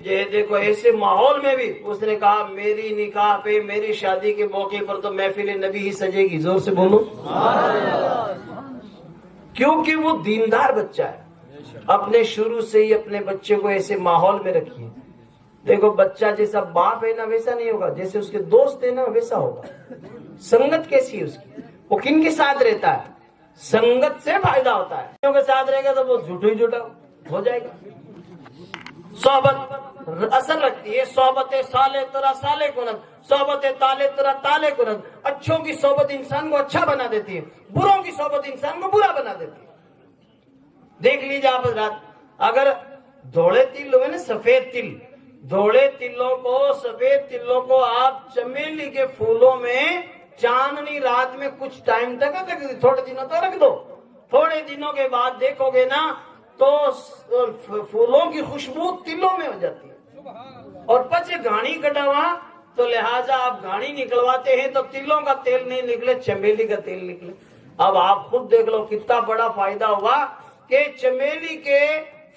یہ دیکھو ایسے ماحول میں بھی اس نے کہا میری نکاح پہ میری شادی کے موقع پر تو محفل نبی ہی سجے گی. زور سے بولو. کیونکہ وہ دیندار بچہ ہے. اپنے شروع سے ہی اپنے بچے کو ایسے ماحول میں رکھیے. دیکھو بچہ جیسا باپ ہے نا ویسا نہیں ہوگا, جیسے اس کے دوست ہے نا ویسا ہوگا. سنگت کیسی ہے اس کی, وہ کن کے ساتھ رہتا ہے, سنگت سے فائدہ ہوتا ہے. کیوں کے ساتھ رہے گا تو وہ جھوٹا ہی جھوٹا ہو جائے گا. صحبت اثر رکھتی ہے. صحبت صالح ترا صالح کنند, صحبت طالع ترا طالع کنند. اچھوں کی صحبت انسان کو اچھا بنا دیتی ہے, بروں کی صحبت انسان کو برا بنا دیتی ہے. دیکھ لیجیے آپ حضرات, اگر دھوڑے تل ہوئے نا سفید تل, دھوڑے تلوں کو سفید تلوں کو آپ چمیلی کے پھولوں میں چاندنی رات میں کچھ ٹائم تک تھوڑے دنوں تک رکھ دو, تھوڑے دنوں کے بعد دیکھو گے نا تو پھولوں کی خوشبو تلوں میں ہو جاتی ہے. اور پچے گھاڑی کٹا ہوا تو لہٰذا آپ گھاڑی نکلواتے ہیں تو تلوں کا تیل نہیں نکلے, چمیلی کا تیل نکلے. اب آپ خود دیکھ لو کتنا بڑا فائدہ ہوا کہ چمیلی کے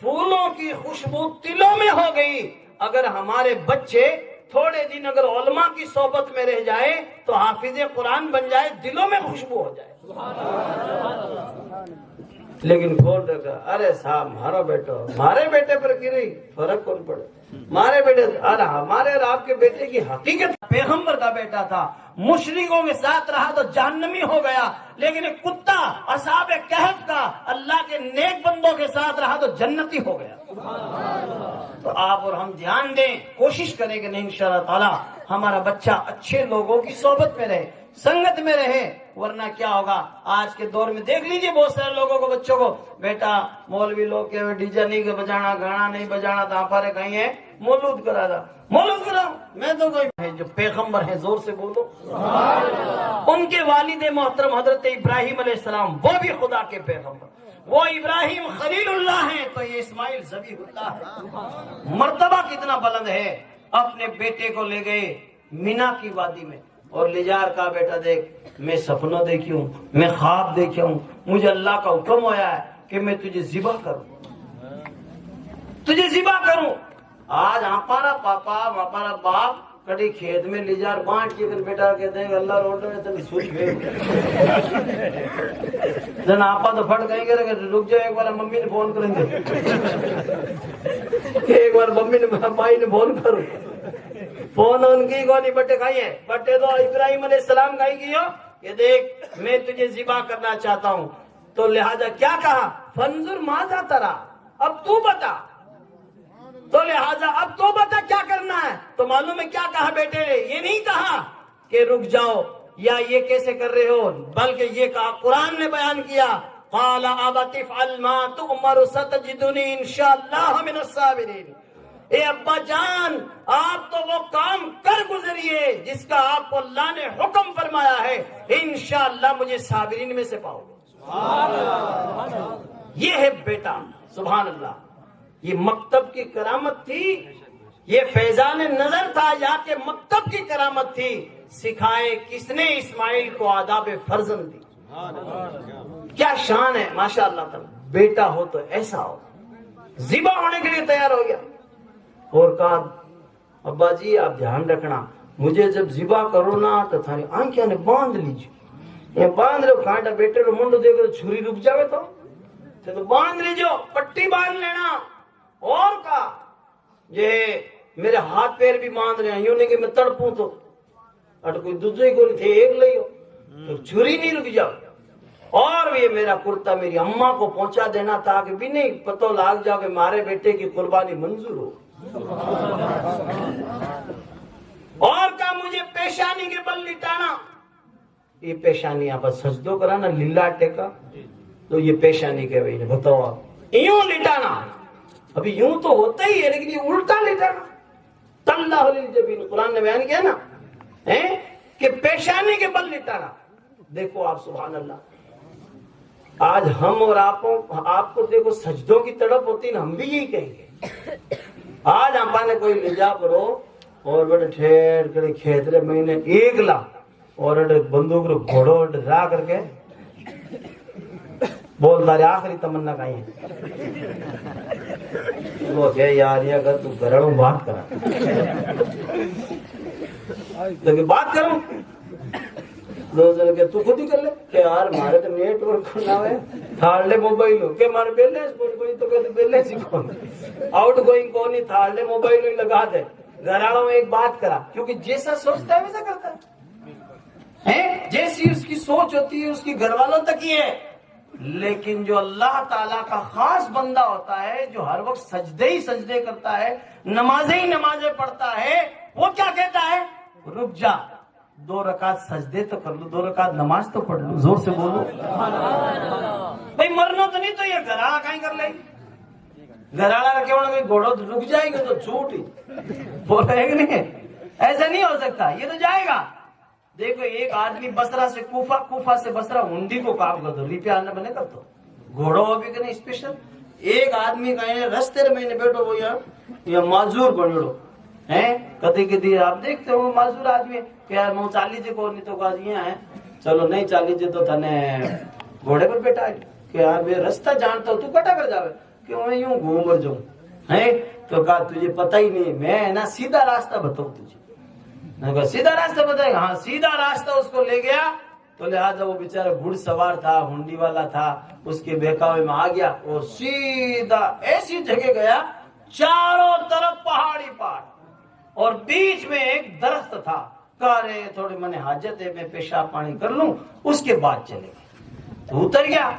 پھولوں کی خوشبو تلوں میں ہو گئی. اگر ہمارے بچے تھوڑے دن اگر علماء کی صحبت میں رہ جائے تو حافظ قرآن بن جائے, دلوں میں خوشبو ہو جائے. لیکن کھول رکھا, ارے صاحب ہمارے بیٹے پر گری, فرق کون پڑے ہمارے بیٹے, ارے ہمارے اور آپ کے بیٹے کی حقیقت. پیغمبر کا بیٹا تھا, مشرکوں کے ساتھ رہا تو جہنمی ہو گیا, لیکن ایک کتا اصحاب کہف کا اللہ کے نیک بندوں کے ساتھ رہا تو جنتی ہو گیا. تو آپ اور ہم دھیان دیں, کوشش کریں کہ نہیں انشاءاللہ تعالی ہمارا بچہ اچھے لوگوں کی صحبت میں رہے, سنگت میں رہے. ورنہ کیا ہوگا آج کے دور میں دیکھ لیجئے بہت سارے لوگوں کو, بچوں کو بیٹا مولوی لوگ کے ڈی جے نہیں بجانا, گانا نہیں بجانا, تو ہمارے کہیں ہے مولود کرا تھا, مولود کرا. میں تو کوئی جو پیغمبر ہیں زور سے بولو. ان کے والد محترم حضرت ابراہیم علیہ السلام, وہ بھی خدا کے پیغمبر, وہ ابراہیم خلیل اللہ ہیں تو یہ اسماعیل ذبیح اللہ ہے. مرتبہ کتنا بلند ہے. اپنے بیٹے کو لے گئے مینا کی وادی میں اور لے جا کہا بیٹا دیکھ میں سپنوں دیکھی ہوں, میں خواب دیکھا ہوں, مجھے اللہ کا حکم ہوا ہے کہ میں تجھے ذبح کروں, تجھے ذبح کروں. آج ہمارا پاپا ہمارا باپ کڑی کھیت میں لے جا بانٹ کے بیٹا کہتے ہیں اللہ روڈ میں تبھی سوچ گئے جن آپا تو پھٹ گئے گے, رک جاؤ ایک بار ممی نے فون کریں گے, ایک بار ممی نے مائی نے فون کرو, فون ان کی کو نہیں بٹے کھائی ہے, بٹے تو ابراہیم علیہ السلام کھائی کی ہو کہ دیکھ میں تجھے ذبح کرنا چاہتا ہوں. تو لہذا کیا کہا, فنظر ماذا ترا, اب تو بتا. تو لہذا اب تو بتا کیا کرنا ہے. تو معلوم ہے کیا کہا بیٹے نے, یہ نہیں کہا کہ رک جاؤ یا یہ کیسے کر رہے ہو, بلکہ یہ کہا, قرآن نے بیان کیا, قال ابت افعل ما تؤمر ستجدنی انشاءاللہ من الصابرین. اے ابا جان آپ تو وہ کام کر گزریے جس کا آپ کو اللہ نے حکم فرمایا ہے, انشاءاللہ مجھے صابرین میں سے پاؤ گے. یہ ہے بیٹا, سبحان اللہ. یہ مکتب کی کرامت تھی, یہ فیضان نظر تھا یا کہ مکتب کی کرامت تھی. سکھائے کس نے اسماعیل کو آداب فرزند دی. کیا شان ہے ماشاء اللہ تعالی. بیٹا ہو تو ایسا ہو, ذبح ہونے کے لیے تیار ہو گیا اور کہا ابا جی آپ دھیان رکھنا, مجھے جب ذبح کرو نا تو تھاری آنکھیں نے باندھ لیجیے, یہ باندھ لو کھانٹا بیٹے رو منڈو دیکھو چھری رک جاوے تو باندھ لیجو, پٹی باندھ لینا. اور کہا یہ میرے ہاتھ پیر بھی باندھ رہے ہیں, یوں نہیں کہ میں تڑپوں تو اٹ کوئی دوسرے کو تھے ایک لئی ہو تو چھری نہیں رک جاؤ. اور یہ میرا کرتا میری اماں کو پہنچا دینا تاکہ بھی نہیں پتہ لگ جاؤ کہ ہمارے بیٹے کی قربانی منظور ہو. اور کہا مجھے پیشانی کے بل لٹانا. یہ پیشانی آپ سجدو کرانا للہ ٹیکا تو یہ پیشانی کے بھائی بتاؤ آپ یوں لٹانا. ابھی یوں تو ہوتا ہی ہے لیکن یہ الٹا لٹانا. تَلَّهُ لِلْجَبِينِ قرآن نے بیان کیا نا کہ پیشانی کے بل لٹانا. دیکھو آپ سبحان اللہ, آج ہم اور آپ کو دیکھو سجدوں کی تڑپ ہوتی نا, ہم بھی یہی کہیں گے. آج ہم نے کوئی لے جا کرو اور بڑے ٹھیر کرے کھیت رہے مہینے 1 لاکھ اور بندوق رو گھوڑو را کر کے بول تاری آخری تمنا کہیں ہے؟ وہ کہ یار یہ اگر تو گھرڑوں بات کرا لیکن بات کروں تو خود ہی کر لے کہ یار مارے تو نیٹ ورک کرنا ہے تھاڑ لے موبائل ہو کہ مارے بیلنس کوئی تو کہتے بیلنس ہی کون آؤٹ گوئنگ کون ہی تھاڑ لے موبائل ہی لگا دے گھرالوں میں ایک بات کرا کیونکہ جیسا سوچتا ہے ویسا کرتا ہے جیسی اس کی سوچ ہوتی ہے اس کی گھر والوں تک ہی ہے لیکن جو اللہ تعالیٰ کا خاص بندہ ہوتا ہے جو ہر وقت سجدے ہی سجدے کرتا ہے نمازیں ہی نمازیں پڑھتا ہے وہ کیا کہتا ہے رک جا 2 رکعت سجدے تو کر لو 2 رکعت نماز تو پڑھ لو زور سے بولو بھائی مرنا تو نہیں تو یہ گھرالا کہیں کر لے گھرالا رکھے ہونا کوئی گھوڑا رک جائے گا تو جھوٹ ہی بول رہے کہ نہیں ایسا نہیں ہو سکتا یہ تو جائے گا دیکھو ایک آدمی بسرا سے کوفہ کوفہ سے بسرا ہنڈی کو کام کر دو ریپے آنا بنے کر دو گھوڑا ہو بھی کہ نہیں اسپیشل ایک آدمی کہیں رستے میں بیٹھو وہ یا معذور بنو ہیں کدی کدی آپ دیکھتے ہو معذور آدمی کہ یار مو چالی جے کو نہیں تو کہا یہ ہے چلو نہیں چالی جے تو تھنے گھوڑے پر بیٹھا ہے کہ یار میں رستہ جانتا ہوں تو کٹا کر جاوے کہ میں یوں گھوم کر جاؤں ہیں تو کہا تجھے پتہ ہی نہیں میں نا سیدھا راستہ بتاؤں تجھے سیدھا راستہ بتائے گا ہاں سیدھا راستہ اس کو لے گیا تو لہٰذا وہ بیچارہ گھڑ سوار تھا ہنڈی والا تھا اس کے بہکاوے میں آ گیا اور سیدھا ایسی جگہ گیا چاروں طرف پہاڑی پہاڑ اور بیچ میں ایک درخت تھا کارے تھوڑی من حاجت ہے میں پیشاب پانی کر لوں اس کے بعد چلے گئے تو اتر گیا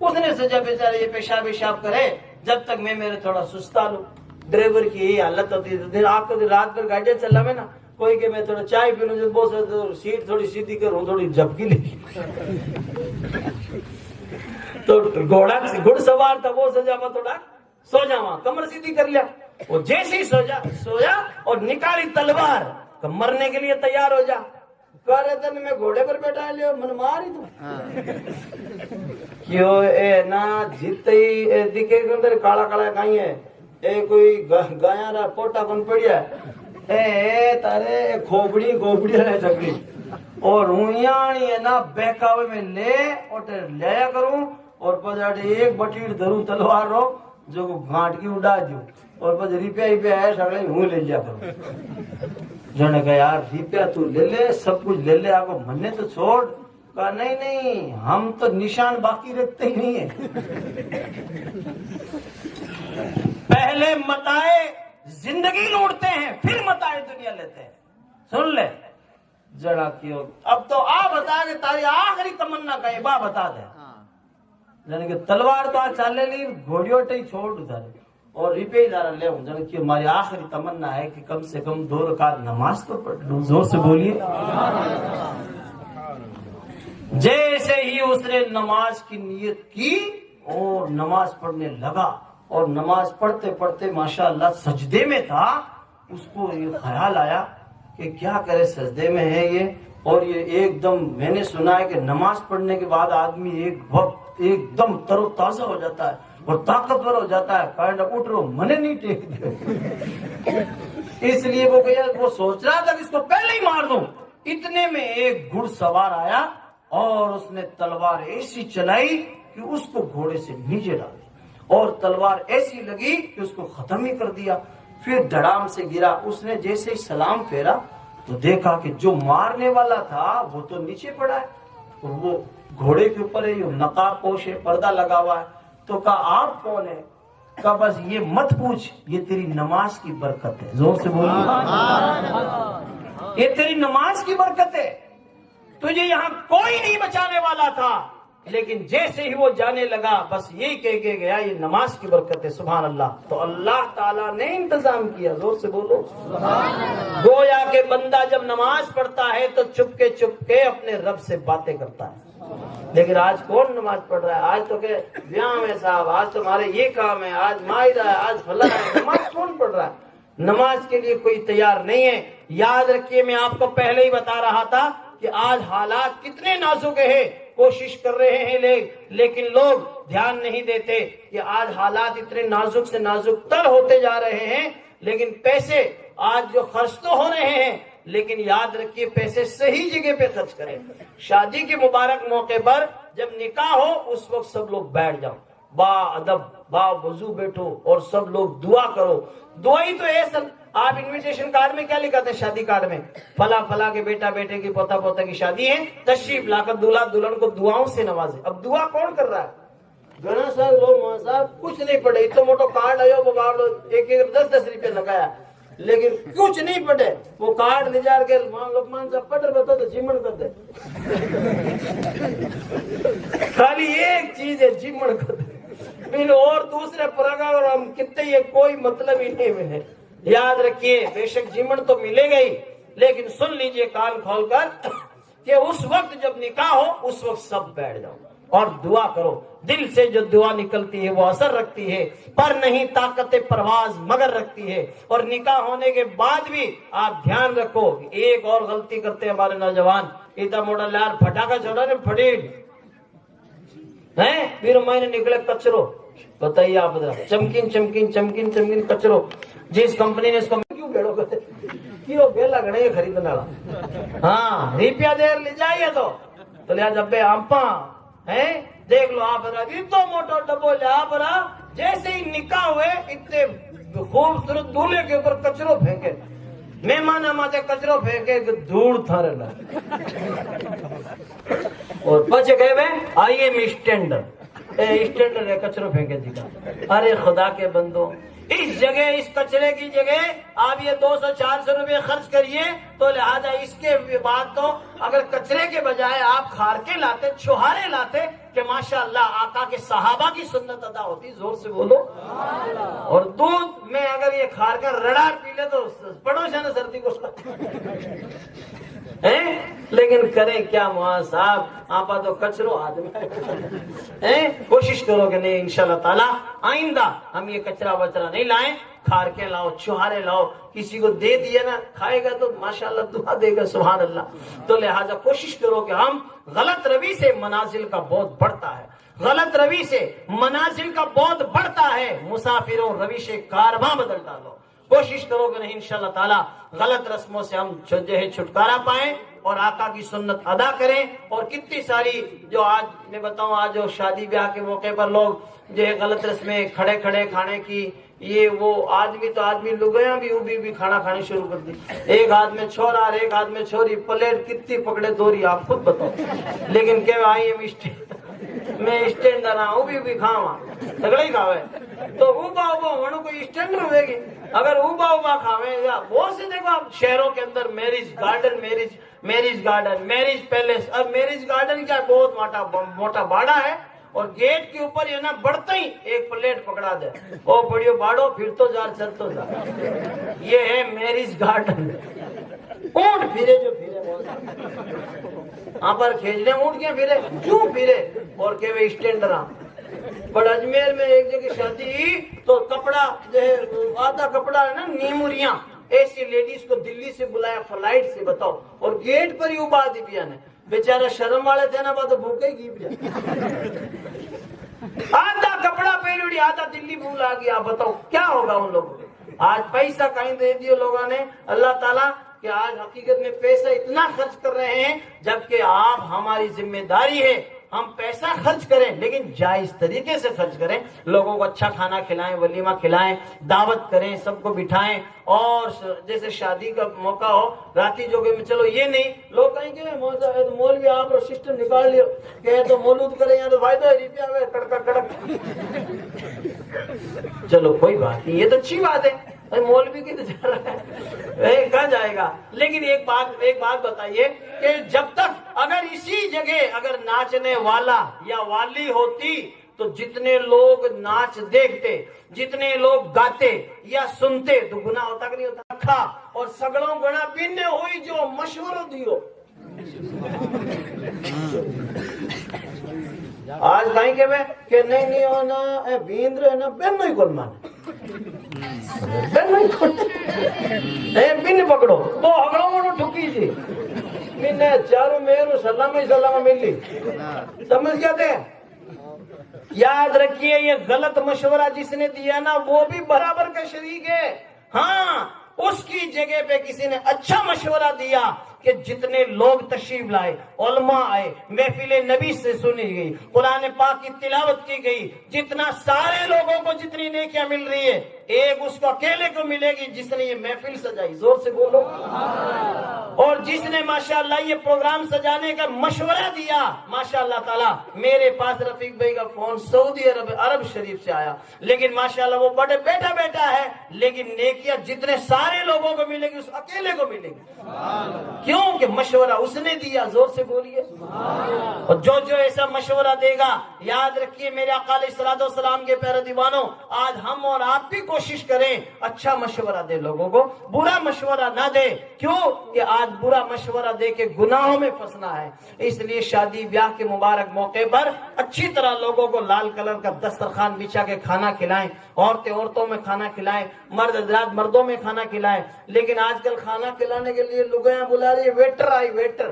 اس نے سوچا بیچارہ یہ پیشاب کرے جب تک میں میرے تھوڑا سستا لوں ڈرائیور کی یہی حالت ہوتی ہے آپ کو رات بھر گاڑیاں چلا میں نا کوئی کہ میں تھوڑا چائے پی لوں بہت سیٹ تھوڑی سیدھی کروں تھوڑی جھپکی لے تو گھوڑا گھڑ سوار تھا وہ سوچا میں تھوڑا سو جاواں کمر سیدھی کر لیا وہ جیسے ہی سویا اور نکالی تلوار مرنے کے لیے تیار ہو جا کہہ رہے تھے میں گھوڑے پر بیٹھا لیا من مار ہی تو کیوں اے نا جیتے ہی دکھے کے اندر کالا کالا کہیں ہے اے کوئی گایا رہا پوٹا بن پڑیا اے تارے کھوپڑی رہے سکتی اور ہوئیاں نا بہکاوے میں لے اور لیا کروں اور پس ایک بٹیڑ دھروں تلوار رو جو گھانٹ کی اڑا دیوں اور پس ریپیا ہے سگڑے ہوں لے لیا کروں جو نے کہا یار ریپیا تو لے لے سب کچھ لے لے آپ کو مننے تو چھوڑ کہا نہیں ہم تو نشان باقی رکھتے ہی نہیں ہیں پہلے متائے زندگی لوٹتے ہیں پھر متائے دنیا لیتے ہیں سن لے جڑا کیوں اب تو آ بتا کہ تاری آخری تمنا کہیں با بتا دے یعنی کہ تلوار تو آج چالے لی گھوڑیوں ٹے چھوڑ ادھر اور ریپے ہی دارا لے ہوں جانا کہ ہماری آخری تمنا ہے کہ کم سے کم 2 رکعت نماز تو پڑھ لوں زور سے بولیے جیسے ہی اس نے نماز کی نیت کی اور نماز پڑھنے لگا اور نماز پڑھتے پڑھتے ماشاءاللہ سجدے میں تھا اس کو یہ خیال آیا کہ کیا کرے سجدے میں ہے یہ اور یہ ایک دم میں نے سنا ہے کہ نماز پڑھنے کے بعد آدمی ایک وقت ایک دم تر و تازہ ہو جاتا ہے اور طاقتور ہو جاتا ہے کہنے اٹھ رہو منے نہیں ٹیک دے اس لیے وہ سوچ رہا تھا کہ اس کو پہلے ہی مار دوں اتنے میں ایک گھڑ سوار آیا اور اس نے تلوار ایسی چلائی کہ اس کو گھوڑے سے نیچے ڈال دیا اور تلوار ایسی لگی کہ اس کو ختم ہی کر دیا پھر دھڑام سے گرا اس نے جیسے ہی سلام پھیرا تو دیکھا کہ جو مارنے والا تھا وہ تو نیچے پڑا ہے اور وہ گھوڑے کے اوپر ہے نقاب پوش ہے پردہ لگا ہوا ہے تو کہا آپ کون ہے کہا بس یہ مت پوچھ یہ تیری نماز کی برکت ہے زور سے بولیے یہ تیری نماز کی برکت ہے تجھے یہاں کوئی نہیں بچانے والا تھا لیکن جیسے ہی وہ جانے لگا بس یہی کہہ کے گیا یہ نماز کی برکت ہے سبحان اللہ تو اللہ تعالیٰ نے انتظام کیا زور سے بولو گویا کہ بندہ جب نماز پڑھتا ہے تو چپ کے اپنے رب سے باتیں کرتا ہے لیکن آج کون نماز پڑھ رہا ہے آج تو کہ بیاہ میں صاحب آج تمہارے یہ کام ہے آج مائدہ ہے آج فلاں ہے نماز کون پڑھ رہا ہے نماز کے لیے کوئی تیار نہیں ہے یاد رکھیے میں آپ کو پہلے ہی بتا رہا تھا کہ آج حالات کتنے نازک ہیں کوشش کر رہے ہیں لیکن لوگ دھیان نہیں دیتے کہ آج حالات اتنے نازک سے نازک تر ہوتے جا رہے ہیں لیکن پیسے آج جو خرچ تو ہو رہے ہیں لیکن یاد رکھیے پیسے صحیح جگہ پہ خرچ کریں شادی کے مبارک موقع پر جب نکاح ہو اس وقت سب لوگ بیٹھ جاؤ، با ادب با وضو بیٹھو اور سب لوگ دعا کرو. دعا ہی تو ہے سب. آپ انویٹیشن کارڈ میں کیا لکھاتے ہیں؟ شادی کارڈ میں فلاں فلاں کے بیٹا بیٹے کی پوتا پوتا کی شادی ہے، تشریف لا کر دولہا دلہن کو دعاؤں سے نوازے. اب دعا کون کر رہا ہے؟ گھنا صاحب لوگ مولانا صاحب کچھ نہیں پڑھے، اتنا موٹا کارڈ آیا وہ ایک 10 روپے لگایا لیکن کچھ نہیں پڑھے. وہ کارڈ لے جا کے لقمان صاحب پڑھ بتا تو جمن کر دے. خالی ایک چیز ہے جمن کر دے، پھر اور دوسرے پروگرام کتنے یہ کوئی مطلب ہی نہیں ملے. یاد رکھیے بے شک جمن تو ملے گا ہی، لیکن سن لیجئے کان کھول کر کہ اس وقت جب نکاح ہو اس وقت سب بیٹھ جاؤ اور دعا کرو. دل سے جو دعا نکلتی ہے وہ اثر رکھتی ہے، پر نہیں طاقت پرواز مگر رکھتی ہے. اور نکاح ہونے کے بعد بھی آپ دھیان رکھو کہ ایک اور غلطی کرتے ہیں ہمارے نوجوان، اتنا موٹا لال پھٹاکا چھوڑا نے پھٹیٹ ہیں، پھر میں نے نکلے کچرو. بتائیے آپ چمکن چمکن چمکن چمکن کچرو. جس کمپنی نے اس کو کیوں بیڑو کرتے کیوں بیلا گنے خریدنے والا، ہاں روپیہ دیر لے جائیے تو لیا جب آمپا ہے دیکھ لو آپ تو موٹا ڈبو لیا برا. جیسے ہی نکاح ہوئے اتنے خوبصورت دولہے کے اوپر کچرو پھینکے، مہمان ہمارے کچرو پھینکے دھوڑ تھا رہنا اور بچ گئے وے آئیے میں اسٹینڈر ہے کچرو پھینکے جی کا. ارے خدا کے بندو، اس جگہ اس کچرے کی جگہ آپ یہ 200-400 روپے خرچ کریے تو لہذا اس کے بعد تو اگر کچرے کے بجائے آپ کھار کے لاتے، چھہارے لاتے کہ ماشاءاللہ آقا کے صحابہ کی سنت ادا ہوتی. زور سے بولو. اور دودھ میں اگر یہ کھار کر رڑا پی لے تو پڑوس ہے نا سردی کو لیکن کریں کیا معاذ صاحب، آپ تو کچرو آدمی. کوشش کرو کہ نہیں انشاءاللہ تعالی آئندہ ہم یہ کچرا وچرا نہیں لائیں، کھار کے لاؤ، چھہارے لاؤ. کسی کو دے دیا نا کھائے گا تو ماشاءاللہ دعا دے گا سبحان اللہ. تو لہٰذا کوشش کرو کہ ہم غلط روی سے منازل کا بہت بڑھتا ہے، غلط روی سے منازل کا بہت بڑھتا ہے. مسافروں روش کارواں بدل ڈالو. کوشش کرو کہ نہیں انشاءاللہ تعالی غلط رسموں سے ہم جو ہے چھٹکارا پائیں اور آقا کی سنت ادا کریں. اور کتنی ساری جو آج میں بتاؤں، آج جو شادی بیاہ کے موقع پر لوگ جو ہے غلط رسمیں کھڑے کھڑے کھانے کی، یہ وہ آدمی تو آدمی لگیاں بھی کھانا کھانے شروع کر دی. ایک ہاتھ میں چھوڑا اور ایک ہاتھ میں چھوری، پلیٹ کتنی پکڑے دوری آپ خود بتاؤ. لیکن کہ آئی میں اسٹینڈر ہوں بھی کھاواں تگڑے ہی کھاوے تو اوبا ہونے کوئی اسٹینڈر ہوئے گی. اگر اوبا کھاوے یا بہت سے دیکھو آپ شہروں کے اندر میرج گارڈن میرج پیلیس. اب میرج گارڈن کیا بہت موٹا باڑا ہے اور گیٹ کے اوپر یہ نا بڑھتا ہی ایک پلیٹ پکڑا دے او بڑیو باڑو پھر تو جا چل تو جا. یہ ہے میرج گارڈن. اونٹ پھرے جو پھرے وہاں پر کھینچنے اونٹ کیا پھرے کیوں پھرے اور کہ وہ اسٹینڈر. بڑا اجمیر میں ایک جگہ شادی تو کپڑا جو ہے آدھا کپڑا ہے نا نیموریاں ایسی لیڈیز کو دلی سے بلایا فلائٹ سے بتاؤ اور گیٹ پر ہی ابا دی پیا نے. بیچارہ شرم والے تھے نا بات بھوکے ہی پیا. آدھا کپڑا پہلوڑی آدھا دلی بھول آ گیا. بتاؤ کیا ہوگا ان لوگوں کو. آج پیسہ کہیں دے دیے لوگوں نے. اللہ تعالیٰ کہ آج حقیقت میں پیسہ اتنا خرچ کر رہے ہیں جبکہ آپ ہماری ذمہ داری ہے ہم پیسہ خرچ کریں لیکن جائز طریقے سے خرچ کریں. لوگوں کو اچھا کھانا کھلائیں، ولیمہ کھلائیں، دعوت کریں، سب کو بٹھائیں. اور جیسے شادی کا موقع ہو راتی جوگے میں چلو یہ نہیں لوگ کہیں گے مولوی آپ سسٹم نکال لیو کہ تو مولود کریں یا تو فائدہ روپیہ کڑک کڑک. چلو کوئی بات نہیں، یہ تو اچھی بات ہے. مولوی کی تو جا رہا ہے کہاں جائے گا. لیکن ایک بات بتائیے کہ جب تک اگر اسی جگہ اگر ناچنے والا یا والی ہوتی تو جتنے لوگ ناچ دیکھتے، جتنے لوگ گاتے یا سنتے تو گناہ ہوتا کہ نہیں ہوتا. کھا اور سگڑوں گنا پینے ہوئی جو مشورہ دیو. آج کہیں کہ نہیں ہونا بیندر ہے نا بین نہیں کول مانے بن پکڑو وہ ہگڑوں میں ٹھکی تھی میں چاروں میرو سلام ملی. سمجھ گیا تھے. یاد رکھیے یہ غلط مشورہ جس نے دیا نا وہ بھی برابر کا شریک ہے. ہاں اس کی جگہ پہ کسی نے اچھا مشورہ دیا کہ جتنے لوگ تشریف لائے، علماء آئے، محفل نبی سے سنی گئی، قرآن پاک کی تلاوت کی گئی، جتنا سارے لوگوں کو جتنی نیکیاں مل رہی ہے ایک اس کو اکیلے کو ملے گی جس نے یہ محفل سجائی. زور سے بولو. اور جس نے ماشاءاللہ یہ پروگرام سجانے کا مشورہ دیا، ماشاءاللہ تعالی میرے پاس رفیق بھائی کا فون سعودی عرب شریف سے آیا، لیکن ماشاءاللہ وہ بڑے بیٹا ہے، لیکن نیکیاں جتنے سارے لوگوں کو ملے گی اس اکیلے کو ملے گی. کیوں کہ مشورہ اس نے دیا. زور سے بولیے. اور جو ایسا مشورہ دے گا، یاد رکھیے میرے آقا علیہ الصلوۃ والسلام کے پیارے دیوانوں، آج ہم اور آپ بھی کوشش کریں اچھا مشورہ دے لوگوں کو، برا مشورہ نہ دے. کیوں کہ آج برا مشورہ دے کے گناہوں میں پھنسنا ہے. اس لیے شادی بیاہ کے مبارک موقع پر اچھی طرح لوگوں کو لال کلر کا دسترخوان بچھا کے کھانا کھلائیں، عورتیں عورتوں میں کھانا کھلائیں، مرد حضرات مردوں میں کھانا کھلائیں. لیکن آج کل کھانا کھلانے کے لیے لوگیاں بلا رہی ہے ویٹر آئی، ویٹر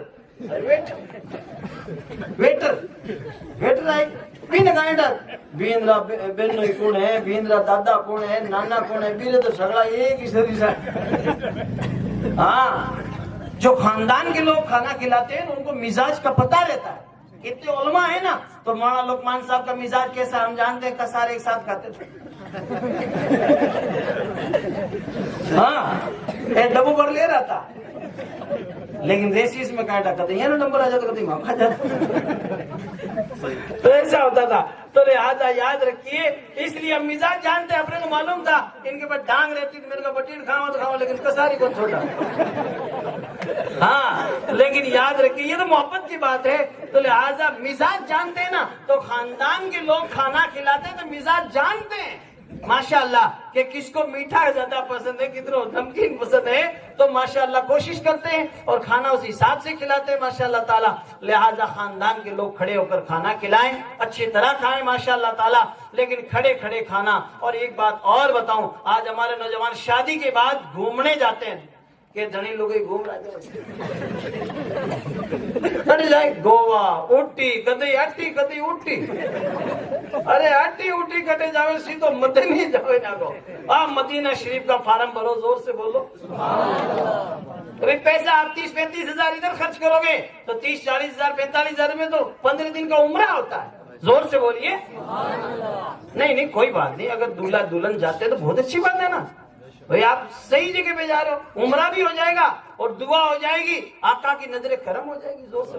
آئی بیندرا بہنوئی کون ہے، بیندرا دادا کون ہے، نانا کون ہے، بیرے تو سگڑا ایک ہی سری سا. ہاں، جو خاندان کے لوگ کھانا کھلاتے ہیں ان کو مزاج کا پتہ رہتا ہے. اتنے علماء ہیں نا، تو مولانا لقمان صاحب کا مزاج کیسا ہم جانتے ہیں، کسار ایک ساتھ کھاتے تھے. ہاں، ڈبو بھر لے رہا تھا، لیکن ریسیس میں کانٹا کہتے ہیں نمبر آ جاتا، کہتے ہیں جاتا. تو ایسا ہوتا تھا. تو لہٰذا یاد رکھیے، اس لیے ہم مزاج جانتے ہیں. اپنے کو معلوم تھا ان کے پاس ڈانگ رہتی تھی، میرے کو بٹیر کھاؤں تو کھاؤں، لیکن کساری کو چھوٹا. ہاں، لیکن یاد رکھیے یہ تو محبت کی بات ہے. تو لہٰذا مزاج جانتے ہیں نا، تو خاندان کے لوگ کھانا کھلاتے ہیں تو مزاج جانتے ہیں ماشاءاللہ کہ کس کو میٹھا زیادہ پسند ہے، کتنا نمکین پسند ہے. تو ماشاءاللہ کوشش کرتے ہیں اور کھانا اس حساب سے کھلاتے ہیں ماشاءاللہ تعالی. لہذا خاندان کے لوگ کھڑے ہو کر کھانا کھلائیں، اچھی طرح کھائیں ماشاءاللہ تعالی، لیکن کھڑے کھڑے کھانا. اور ایک بات اور بتاؤں، آج ہمارے نوجوان شادی کے بعد گھومنے جاتے ہیں کہ دھنی لوگ ہی گھوم رہے جائے گوا اوٹی کدی اٹی کدی اوٹی. ارے اٹی اوٹی کٹے جاوے سی تو مدینہ جاوے نہ گو. آپ مدینہ شریف کا فارم بھرو، زور سے بولو. پیسہ آپ 30-35 ہزار ادھر خرچ کرو گے تو 30-40 ہزار 45 ہزار میں تو 15 دن کا عمرہ ہوتا ہے. زور سے بولیے. نہیں کوئی بات نہیں، اگر دولہا دلہن جاتے تو بہت اچھی بات ہے نا بھائی، آپ صحیح جگہ پہ جا رہے ہو، عمرہ بھی ہو جائے گا اور دعا ہو جائے گی، آقا کی نظر کرم ہو جائے گی. زور سے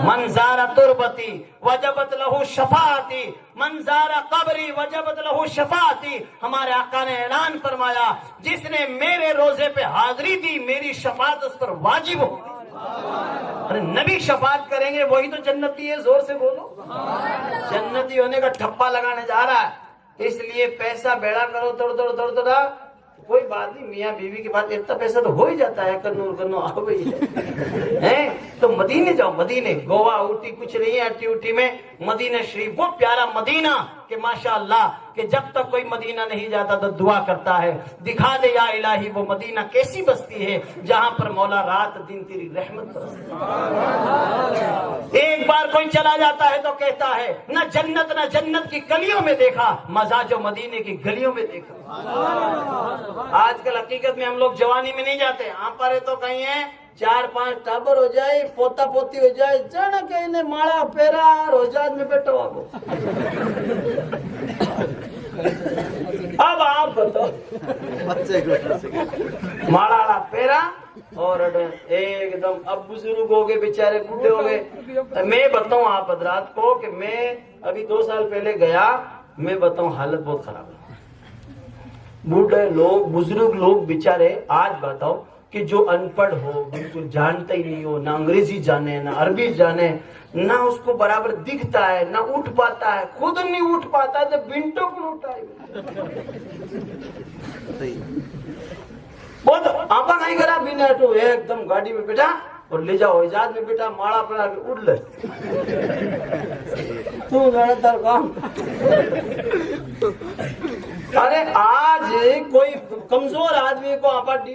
من زار تربتی وجبت لہو شفاعتی، من زار قبری وجبت لہو شفاعتی. ہمارے آقا نے اعلان فرمایا جس نے میرے روزے پہ حاضری دی میری شفاعت اس پر واجب ہو. ارے نبی شفاعت کریں گے وہی تو جنتی ہے. زور سے بولو. جنتی ہونے کا ٹھپا لگانے جا رہا ہے. اس لیے پیسہ بیڑا کرو توڑ کوئی بات نہیں، میاں بیوی کے بعد اتنا پیسہ تو ہو ہی جاتا ہے. کنو آ گئی ہے تو مدینے جاؤ. مدینے گوا اوٹی کچھ نہیں ہے اٹی اوٹی میں. مدینہ شریف وہ پیارا مدینہ کہ ماشاءاللہ کہ جب تک کوئی مدینہ نہیں جاتا تو دعا کرتا ہے دکھا دے یا الہی وہ مدینہ کیسی بستی ہے جہاں پر مولا رات دن تیری رحمت برستی. ایک بار کوئی چلا جاتا ہے تو کہتا ہے نہ جنت کی گلیوں میں دیکھا، مزہ جو مدینے کی گلیوں میں دیکھا. آج کل حقیقت میں ہم لوگ جوانی میں نہیں جاتے، آپ پر تو کہیں ہیں 4-5 ٹابر ہو جائے، پوتا پوتی ہو جائے، جانا کہیں ماڑا پیرا روزاد میں بیٹھو. اب آپ بتاؤ ماڑا پیرا اور ایک دم اب بزرگ ہو گئے بیچارے، بوڑھے ہو گئے. میں بتاؤں آپ حضرات کو کہ میں ابھی 2 سال پہلے گیا، میں بتاؤں حالت بہت خراب ہے. بوڑھے لوگ بزرگ لوگ بیچارے، آج بتاؤ کہ جو ان پڑھ ہو، بالکل جانتا ہی نہیں ہو، نہ انگریزی جانے نہ عربی جانے، نہ اس کو برابر دکھتا ہے، نہ اٹھ پاتا ہے، خود نہیں اٹھ پاتا ہے تو بنٹوں کو اٹھائے بہت آپا نہیں کرا بنا تو ایک دم گاڑی میں بیٹھا اور لے جاؤ ایجاد میں بیٹھا ماڑا پڑا اڑ لے تو تر کام. ارے آج کوئی کمزور آدمی کو آپا